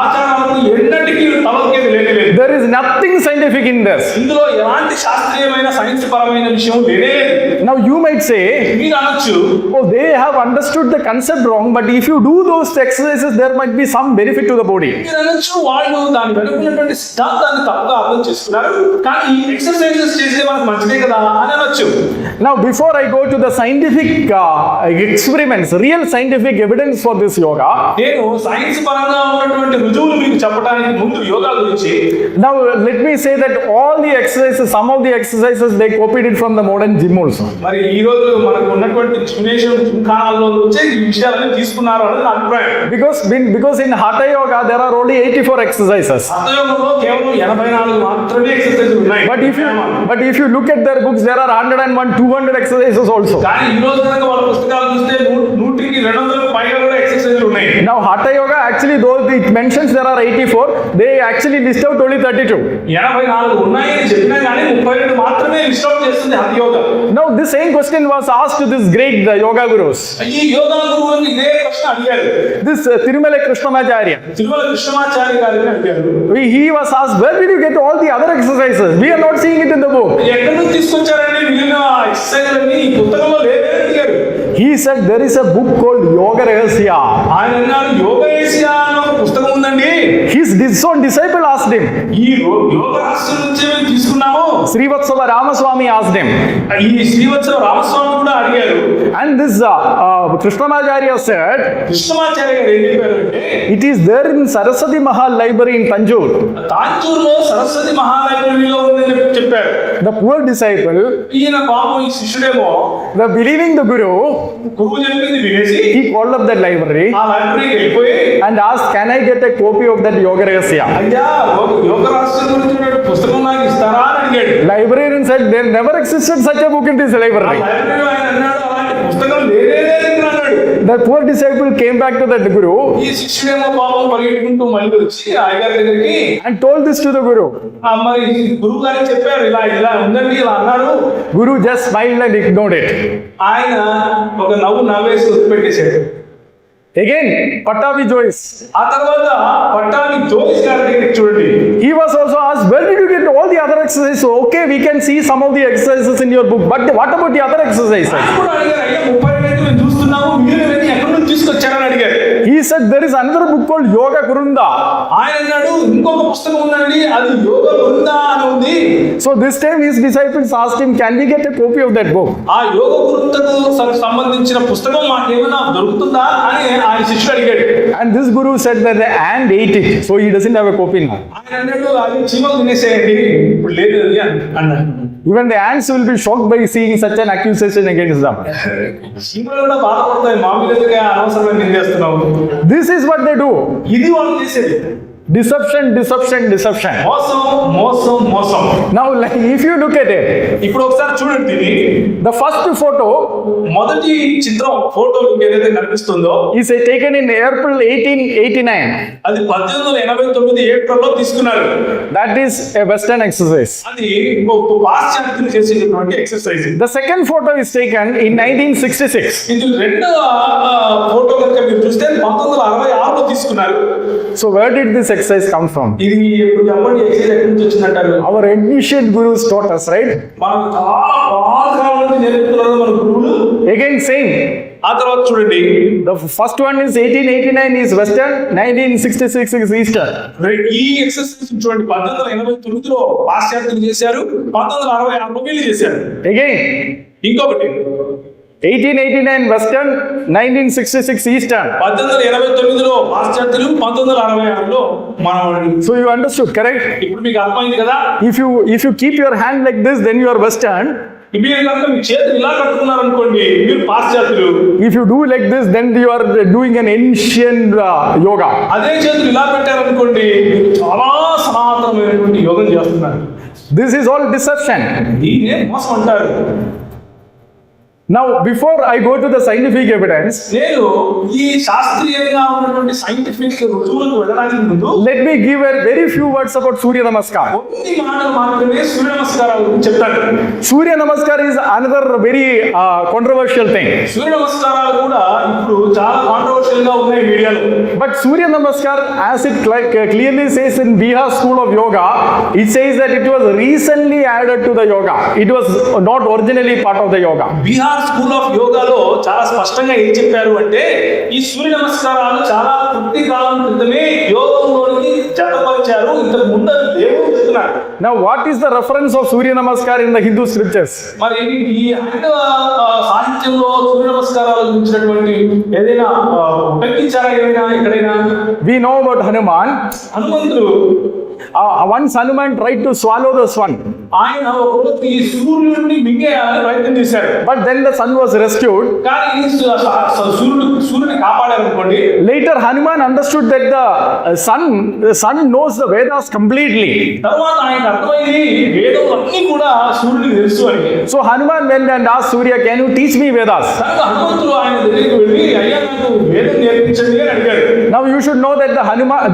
ఆచారాలను ఎన్నటికీ తలకెది లేదు. There is nothing scientific in this. ఇందులో ఎలాంటి శాస్త్రీయమైన సైన్స్ పరమైన విషయం లేనే లేదు. Now you might say, మీరు అనొచ్చు, oh, they have understood the concept wrong, but if you do those exercises, there might be some benefit to the body. మీరు అనొచ్చు వాళ్ళు దాని వెనుకున్నటువంటి సిద్ధాంతాన్ని తప్పుగా అర్థం చేసుకున్నారు, కానీ ఈ ఎక్సర్సైజెస్ చేస్తే మనకు మంచిదే కదా అని అనొచ్చు. Now before I go to the scientific experiments, real scientific evidence for this yoga, నేను సైన్స్ పరంగా ఉన్నటువంటి రుజువులు మీకు చెప్పడానికి ముందు యోగా గురించి, now let me say that all the exercises, some of the exercises, they copied it from the modern gym also. మరి ఈ రోజు మనకు ఉన్నటువంటి జిమ్నేషియం జిమ్ఖానాల్లో నుంచే ఈ విషయాలన్నీ తీసుకున్నారు అనేది నా అభిప్రాయం. Because in Hatha Yoga there are only 84 exercises. హఠయోగంలో కేవలం 84 మాత్రమే ఎక్సర్సైజులు ఉన్నాయి. But if you look at their books, there are 101, 200 exercises also. కానీ ఈ రోజు కనుక వాళ్ళ పుస్తకాలు చూస్తే 100కి 200 పైన కూడా ఎక్సర్సైజులు ఉన్నాయి. Now Hatha Yoga actually, though it mentions there are 84, they actually list out only 32. 84 ఉన్నాయని చెప్పినా కానీ 32 మాత్రమే లిస్ట్ అవుట్ చేస్తుంది hatha yoga. Now this same question was asked to this great yoga gurus. ఈ యోగా గురువులకు ఇదే ప్రశ్న అడిగారు. This Tirumala Krishnamacharya. Tirumala Krishnamacharya గారిని అడిగారు. He was asked, where did you get all the other exercises? We are not seeing it in the book. ఎక్కడి నుంచి తీసుకొచ్చారండి మిగిలిన ఎక్సర్సైజులన్నీ ఈ పుస్తకంలో లేవే అడిగారు. He said there is a book called Yoga Rahasya. ఆయన అన్నారు యోగ ఏసియా అని ఒక పుస్తకం ఉందండి. His own disciple asked him. ఈ యోగ రహస్యం నుంచి మేము తీసుకున్నాము. Srivatsava Ramaswamy asked him. ఈ శ్రీవత్సవ రామస్వామి కూడా అడిగారు. And this Krishnamacharya said, Krishnamacharya గారు ఏం చెప్పారంటే, it is there in Saraswati Mahal Library in Tanjore. తాంజూరులో Saraswati మహాలైబ్రరీలో ఉందని చెప్పారు. The poor disciple, ఈయన పాపం ఈ శిష్యుడేమో the believing the guru, గురువు చెప్పింది వినేసి he called up that library ఆ లైబ్రరీకి వెళ్ళిపోయి, and asked, can I get a copy of that Yoga Rahasya? అయ్యా యోగ రహస్యం గురించి ఉన్న పుస్తకం నాకు ఇస్తారా అని అడిగాడు. Librarian said, there never existed such a book in this ఆ library. లైబ్రరీలో ఆయన అన్నాడు, అలాంటి పుస్తకం లేనే లేదు అన్నాడు. The poor disciple came back to that guru ఈ శిష్యుడేమో పాపం పరిగెట్టుకుంటూ మళ్ళీ వచ్చి అయ్యగారి దగ్గరికి and told this to the guru. మరి గురువు గారికి చెప్పారు, ఇలా ఇలా ఉందండి ఇలా అన్నాడు. Guru just smiled and ignored it. ఆయన ఒక నవ్వు నవ్వేసి వదిలిపెట్టేశాడు. Again, Pattabi Joyce. ఆ తర్వాత పట్టాభి జోయిస్ గారి దగ్గరికి చూడండి. He was also asked, where did you get all the other exercises? So, okay, we can see some of the exercises in your book, but what about the other exercises? ఆయన కూడా అడిగారు, అయ్యా 32 మేము చూస్తున్నాము, మీరు ఎక్కడి నుంచి తీసుకొచ్చారని అడిగారు. He he said there is another book called Yoga Gurunda. ఆయన అన్నాడు ఇంకొక పుస్తకం ఉందండి, అది యోగ బృందా అని ఉంది. So this time his disciples asked him, can we get a copy of that book? ఆ యోగ బృందకు సంబంధించిన పుస్తకం మాకేమైనా దొరుకుతుందా అని ఆయన శిష్యుడు అడిగాడు. And this guru said that the ant ate it, so he doesn't have a copy now. ఆయన అన్నాడు అది చీమలు తినేసేయండి, ఇప్పుడు లేదు అది అన్నాడు. Even the ants will be shocked by seeing such an accusation against them. చీమలు కూడా బాధపడతాయి, మా మీదగా అనవసరంగా నిందేస్తున్నావు. This is what they do. ఇది వాళ్ళు చేసేది Deception. మోసం మోసం మోసం. Now, like, if you look at it, ఇప్పుడు ఒకసారి చూడండి ఇది. the first photo మొదటి చిత్రం ఫోటో మీకు ఏదైతే కనిపిస్తుందో is taken in April 1889. అది 1889 ఏప్రిల్లో తీసుకున్నారు. That is a Western exercise. అది పాశ్చాత్యులు చేసేటటువంటి exercise. The second photo is taken in 1966. ఇది రెండవ ఫోటో కనుక మీరు చూస్తే 1966లో తీసుకున్నారు. So where did this exercise come from? ఇది చెప్పండి ఎక్సైజ్ ఎక్కడి నుంచి వచ్చిందంటారు? Our ancient gurus taught us, right? మనం చాలా పాతకాలం నుంచి నేర్పుతున్నారు మన గురువులు. Again same. ఆ తర్వాత చూడండి, The first one is 1889 is Western, 1966 is Eastern. ఈ ఎక్సర్సైజ్ చూడండి 1889లో పాశ్చాత్యులు చేశారు, 1966లో వీళ్ళు చేశారు. Again, ఇంకొకటి 1889 Western, 1966 Eastern. 1889లో పాశ్చాత్యులు, 1966లో మనవాళ్ళు. So you understood, correct? ఇప్పుడు మీకు అర్థమైంది కదా? If you keep your hand like this, then you are Western. మీరు కనుక మీ చేతులు ఇలా కట్టుకున్నారు అనుకోండి, మీరు పాశ్చాత్యులు. If you do like this, then you are doing an ancient yoga. అదే చేతులు ఇలా పెట్టారనుకోండి, మీరు చాలా సనాతనమైనటువంటి యోగం చేస్తున్నారు. This is all deception. దీన్నే మోసం అంటారు. Now, before I go to the scientific evidence, నేను ఈ శాస్త్రీయంగా ఉన్నటువంటి సైంటిఫిక్ రుజువులకు వెళ్ళడానికి ముందు let me give a very few words about Surya Namaskar. కొన్ని మాటలు మాత్రమే సూర్య నమస్కారాల గురించి చెప్తాను. Surya Namaskar is another very controversial thing. సూర్య నమస్కారాలు కూడా ఇప్పుడు చాలా కాంట్రవర్షియల్ గా ఉన్నాయి మీడియాలో. But Surya Namaskar, as it clearly says in Bihar School of Yoga, it says that it was recently added to the yoga. It was not originally part of the yoga. Bihar school of యోగాలో చాలా స్పష్టంగా ఏం చెప్పారు అంటే, ఈ సూర్య నమస్కారాలు చాలా కొద్ది కాలం క్రితమే యోగంలోనికి జతపరిచారు, ఇంతకు ముందు లేవు చెప్తున్నారు. Now, what is the reference of Surya Namaskar in the Hindu scriptures? మరి ఈ హైందవ సాహిత్యంలో సూర్య నమస్కారాల గురించినటువంటి ఏదైనా ఉపయోగించారా ఏమైనా ఎక్కడైనా? We know about Hanuman. హనుమంతుడు Once Hanuman tried to swallow the sun, ఆయన ఒకరోజు ఈ సూర్యుడిని మింగేయాలని ప్రయత్నం చేశారు. but then the sun was rescued. కానీ సూర్యుడిని కాపాడారనుకోండి. Later, Hanuman understood that the sun knows the Vedas completely. తర్వాత ఆయనకు అర్థమైంది వేదం అన్ని కూడా సూర్యుడికి తెలుసు అని. So Hanuman went and asked Surya, "Can you teach me Vedas?" కనుక హనుమంతుడు ఆయన దగ్గరికి వెళ్ళి, అయ్యా నాకు వేదం నేర్పించండి అని అడిగాడు. Now you should know that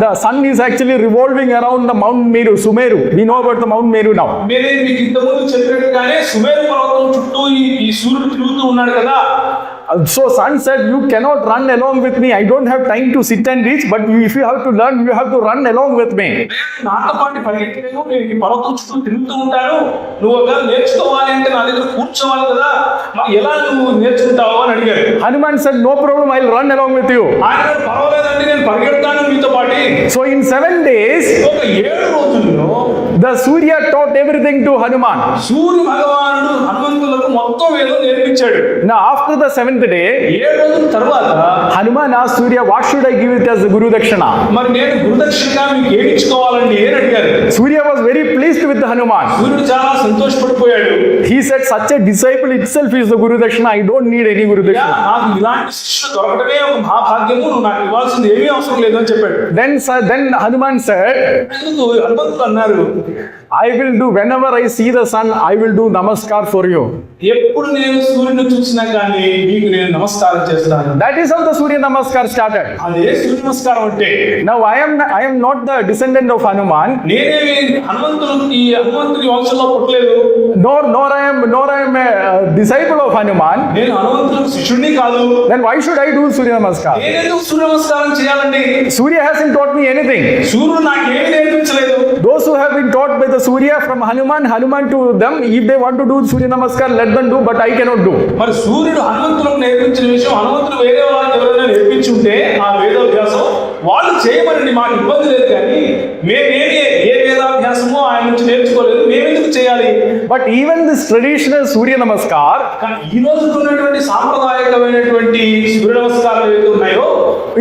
the sun is actually revolving around the Mount Meru, Sumeru. We know about the Mount Meru now. నేనే మీకు ఇంతకుముందు చెప్పినట్టుగానే సుమేరు పర్వతం చుట్టూ ఈ సూర్యుడు తిరుగుతూ ఉన్నాడు కదా. So sun said, "You cannot run along with me. I don't have time to sit and reach, but if you have to learn, you have to run along with me." నాతో పాటు పరిగెట్టలేను, నేను ఈ పర్వతం చుట్టూ తిరుగుతూ ఉంటాను, నువ్వు ఒకవేళ నేర్చుకోవాలి అంటే నా దగ్గర కూర్చోవాలి కదా, మరి ఎలా నువ్వు నేర్చుకుంటావు అని అడిగారు. Hanuman said, "No problem, I'll run along with you." ఆయన పర్వాలేదండి నేను పరిగెడతాను మీతో పాటు. So in 7 days, ఒక 7 రోజుల్లో the Surya taught everything to Hanuman. సూర్య భగవానుడు హనుమంతులకు మొత్తం వేదం నేర్పించాడు. Now after the 7th day, 7 రోజుల తర్వాత Hanuman asked Surya, "What should I give it as the Guru Dakshina?" మరి నేను గురుదక్షిణగా మీకు ఏమి ఇచ్చుకోవాలండి అని అడిగారు. Surya was very pleased with Hanuman. సూర్యుడు చాలా సంతోషపడిపోయాడు. He said, "Such a disciple itself is the Guru Dakshina. I don't need any Guru yeah, Dakshina." నాకు ఇలాంటి శిష్యుడు దొరకడమే ఒక మహాభాగ్యము, నువ్వు నాకు ఇవ్వాల్సింది ఏమీ అవసరం లేదు అని చెప్పాడు. Then Hanuman said, ఎందుకు హనుమంతుడు అన్నారు, "I will do, whenever I see the sun, I will do namaskar for you." ఎప్పుడు నేను సూర్యుని చూసినా కానీ మీకు నేను నమస్కారం చేస్తాను. That is how the Surya Namaskar started. అదే సూర్య నమస్కారం అంటే. Now I am not the descendant of Hanuman. నేనేమి హనుమంతుడి వంశంలో పుట్టలేదు. nor I am a disciple of Hanuman, నేను హనుమంతులకు శిష్యుడిని కాదు, then why should I do Surya Namaskar? నేనెందుకు సూర్య నమస్కారం చేయాలండి? Surya hasn't taught me anything. సూర్యుడు నాకేమీ నేర్పించలేదు. Those who have been taught by the Surya from Hanuman to them, if they want to do Surya Namaskar, let them do, but I cannot do. మరి సూర్యుడు హనుమంతులకు నేర్పించిన విషయం హనుమంతుడు వేరే వాళ్ళకి ఎవరైనా నేర్పించి ఉంటే ఆ వేదాభ్యాసం వాళ్ళు చేయమనండి, మాకు ఇబ్బంది లేదు. కానీ మేమేమి ఏ వేదాభ్యాసమో ఆయన నుంచి నేర్చుకోలేదు, మేమెందుకు చేయాలి? But even this traditional Surya Namaskar, కానీ ఈ రోజు ఉన్నటువంటి సాంప్రదాయకమైనటువంటి సూర్య నమస్కారాలు ఏవైతే ఉన్నాయో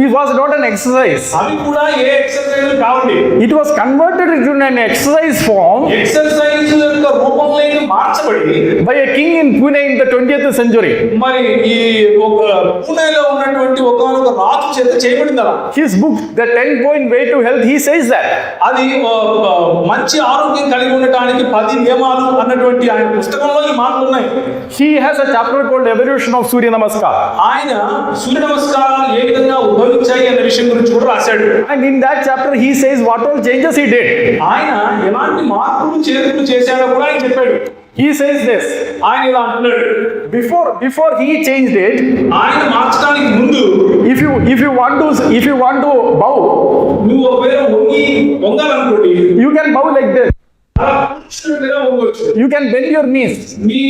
it was not an exercise. అవి కూడా ఏ ఎక్సర్సైజ్ కావండి. It was converted into an exercise form exercise యొక్క రూపంలోకి మార్చబడి by a king in Pune in the 20th century. మరి ఈ ఒక పూణేలో ఉన్నటువంటి ఒక రాజు చేత చేయబడింది అలా. His book, The 10-Point Way to Health, he says that. అది మంచి ఆరోగ్యం కలిగి ఉండటానికి 10 నియమాలు అన్నటువంటి ఆయన పుస్తకంలో ఈ మాటలు ఉన్నాయి. He has a chapter called Evolution of Surya Namaskar. ఆయన సూర్య నమస్కారాలు ఏ విధంగా ఉద్భవించాయి అన్న విషయం గురించి కూడా రాశాడు. And in that chapter he says what all changes he did. ఆయన ఎలాంటి మార్పులు చేర్పులు చేశాడో కూడా ఆయన చెప్పాడు. He says this. ఆయన ఇలా అంటున్నాడు, Before he changed it, ఆయన మార్చడానికి ముందు if you want to bow, నువ్వు ఒకవేళ వంగాలనుకోండి, you can bow like this. అలా కూర్చున్నట్టుగా వంగొచ్చు. You can bend your knees. నీ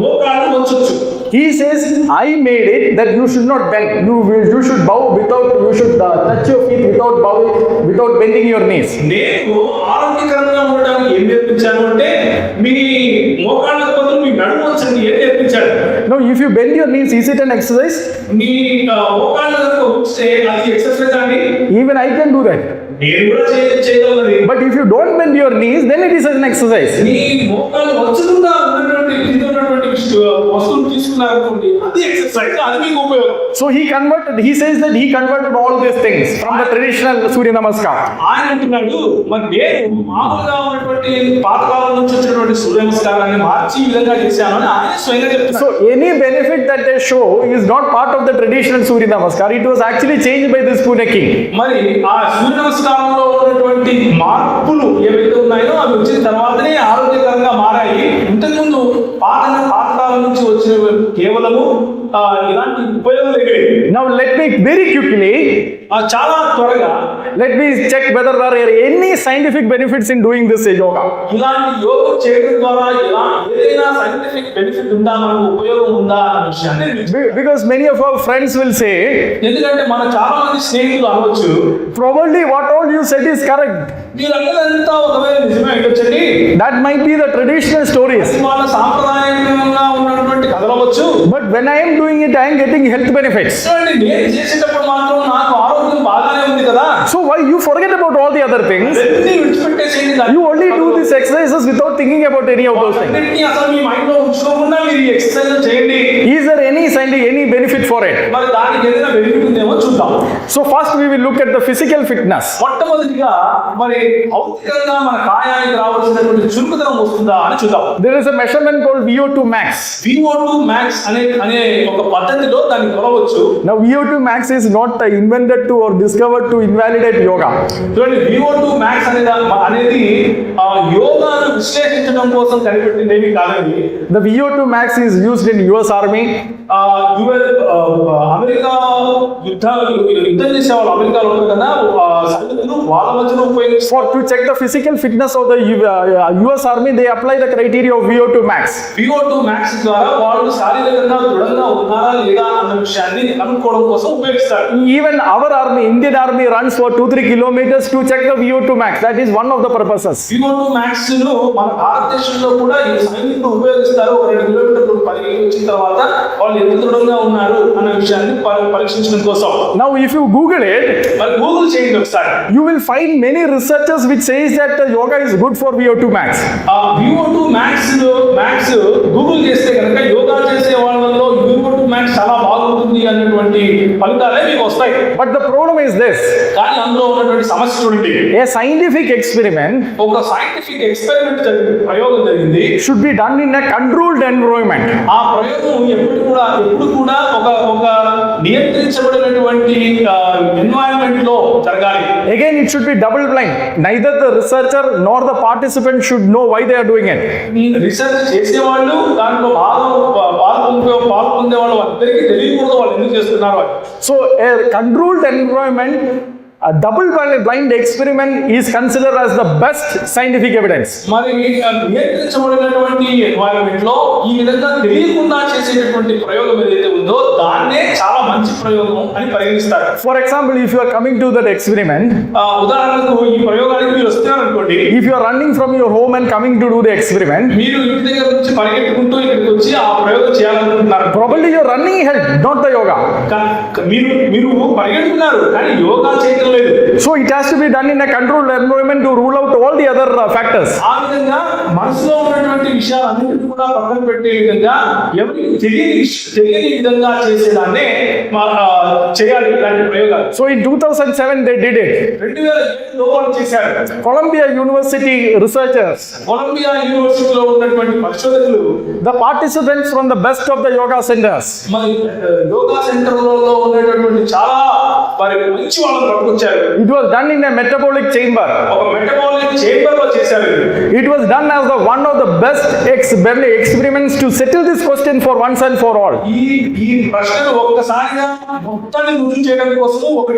మోకాళ్ళు వంచొచ్చు. He says, I made it that you should not bend. You should bow you should touch your feet without bending your knees. నేను ఆరోగ్యకరంగా ఉండడానికి ఏం నేర్పించాను అంటే మీ మోకాళ్ళకు బదులు మీ నడుము వంచండి ఏం నేర్పించాడు. Now, if you bend your knees, is it an exercise? మీ మోకాళ్ళ కనుక ఉంచితే అది ఎక్సర్సైజ్ అండి. Even I can do that. నేను కూడా చేయగలనది. But if you don't bend your knees, then it is an exercise. నీ మోకాళ్ళు వంచకుండా ఉన్నటువంటి వస్తువులు తీసుకున్నారనుకోండి, అది ఎక్సర్సైజ్, అది మీకు ఉపయోగం. So he says that he converted all these things from the traditional Surya Namaskar. ఆయన అంటున్నాడు, మరి నేను మామూలుగా ఉన్నటువంటి పాతకాలం నుంచి వచ్చినటువంటి సూర్య నమస్కారాన్ని మార్చి ఈ విధంగా చేశాను అని ఆయన స్వయంగా చెప్తున్నాడు. So any benefit that they show is not part of the traditional Surya Namaskar. It was actually changed by this Pune king. మరి ఆ సూర్య నమస్కారంలో ఉన్నటువంటి మార్పులు ఏవైతే ఉన్నాయో అవి వచ్చిన తర్వాతనే ఆరోగ్యకరంగా మారాయి. ఇంతకుముందు పాతకాలం నుంచి వచ్చిన కేవలము ఇలాంటి ఉపయోగం లేదు. Now let me very quickly చాలా త్వరగా let me check whether there are any scientific benefits in doing this yoga. ఇలాంటి యోగం చేయడం ద్వారా ఏదైనా సైంటిఫిక్ బెనిఫిట్ ఉందా, మనకు ఉపయోగం ఉందా అన్న విషయాన్ని, Because many of our friends will say, ఎందుకంటే మన చాలా మంది స్నేహితులు అనవచ్చు, probably what all you said is correct. మీరంతా ఒకవేళ నిజమే అయ్యొచ్చండి, That might be the traditional stories. వాళ్ళ సాంప్రదాయంగా ఉన్నటువంటి కథలవచ్చు. But when I am doing it, I am getting health benefits. చూడండి, నేను చేసేటప్పుడు మాత్రం నాకు ఆరోగ్యం బాగానే ఉంది కదా. So why you forget about all the other things? అన్ని విడిచిపెట్టేసేయండి. You only do these exercises without thinking about any of those things. అన్నిటినీ అసలు మీ మైండ్ లో ఉంచుకోకుండా మీరు ఈ ఎక్సర్సైజ్ చేయండి. Is there any benefit for it? మరి దానికి ఏదైనా బెనిఫిట్ ఉందేమో చూద్దాం. So first we will look at the physical fitness. మొట్టమొదటిగా మరి భౌతికంగా మన కాయానికి రావాల్సినటువంటి చురుకుదనం వస్తుందా అని చూద్దాం. There is a measurement called VO2 max. VO2 max అనే ఒక పద్ధతిలో దాన్ని కొలవచ్చు. Now VO2 max is not invented to or discovered to invalidate yoga. చూడండి, VO2 max అనేది యోగాను విశ్లేషించడం కోసం కనిపెట్టిందేమి కాదండి. The VO2 max is used in US Army. America యుద్ధం చేసే వాళ్ళు అమెరికాలో ఉంటారు కదా, సైనికులు వాళ్ళ మధ్యన ఉపయోగిస్తారు. To check the physical fitness of the US Army, they apply the criteria of VO2 max. VO2 max ద్వారా వాళ్ళు శారీరకంగా దృఢంగా ఉన్నారా లేదా అన్న విషయాన్ని కనుక్కోవడం కోసం ఉపయోగిస్తారు. Even our army, Indian army, runs for 2-3 kilometers to check the VO2 max. That is one of the purposes. VO2 max ను మన భారతదేశంలో కూడా ఈ సైనికులు ఉపయోగిస్తారు. 2 కిలోమీటర్లు పరిగెత్తి వచ్చిన తర్వాత వాళ్ళు ఎంత దృఢంగా ఉన్నారు అన్న విషయాన్ని పరీక్షించడం కోసం. Now if you Google it, మరి గూగుల్ చేయండి ఒకసారి. you will find many researchers which says that yoga is good for VO2 max. VO2 max Google చేస్తే కనుక యోగా చేసే వాళ్ళలో VO2 max చాలా బాగుంటుంది అన్నటువంటి ఫలితాలే మీకు వస్తాయి. But the problem is this. కానీ అందులో ఉన్నటువంటి సమస్య చూడండి, A scientific experiment ఒక సైంటిఫిక్ ఎక్స్పెరిమెంట్ జరిగింది, ప్రయోగం జరిగింది. should be done in a controlled environment. ఆ ప్రయోగం ఎప్పుడు కూడా ఒక నియంత్రించబడినటువంటి ఎన్వైరన్మెంట్ లో జరగాలి. Again, it should be double blind. Neither the researcher nor the participant should know why they are doing it. Research చేసేవాళ్ళు, దాంట్లో పాల్పొందే వాళ్ళు అందరికీ తెలియకూడదు వాళ్ళు ఎందుకు చేస్తున్నారు అని. So, a controlled environment, a double blind experiment is considered as the best scientific evidence. మరి నియంత్రించబడినటువంటి ఎన్వైరన్మెంట్ లో ఈ విధంగా తెలియకుండా చేసేటటువంటి ప్రయోగం ఏదైతే ఉందో దాన్నే చాలా మంచి ప్రయోగం అని పరిగణిస్తారు. For example, if you are coming to that experiment, ఉదాహరణకు ఈ ప్రయోగానికి మీరు వస్తున్నారు అనుకోండి, if you are running from your home and coming to do the experiment, మీరు ఇంటి దగ్గర నుంచి పరిగెట్టుకుంటూ ఇక్కడికి వచ్చి ఆ ప్రయోగం చేయాలనుకుంటున్నారు. probably your running helped, not the yoga. మీరు పరిగెడుతున్నారు కానీ యోగా చేయడం లేదు. So it has to be done in a controlled environment to rule out all the other factors. ఆ విధంగా మనసులో ఉన్నటువంటి విషయాలన్నింటినీ కూడా పక్కన పెట్టే విధంగా ఎవరికి తెలియని విధంగా చేసేదాన్నే చేయాలి ఇలాంటి ప్రయోగాలు. So in 2007 they did it. 2007లో వాళ్ళు చేశారు. Columbia University researchers, కొలంబియా యూనివర్సిటీలో ఉన్నటువంటి పరిశోధకులు the participants from the best of the yoga centers, మరి యోగా సెంటర్లలో ఉన్నటువంటి చాలా మరి మంచి వాళ్ళని పట్టుకొచ్చారు. it was done in a metabolic chamber. ఒక మెటబాలిక్ చేంబర్ లో చేశారు. It was done as the one of the best experiments to settle this question for once and for all. ఈ ప్రశ్నను ఒక్కసారిగా మొత్తాన్ని రుజువు చేయడం కోసం ఒక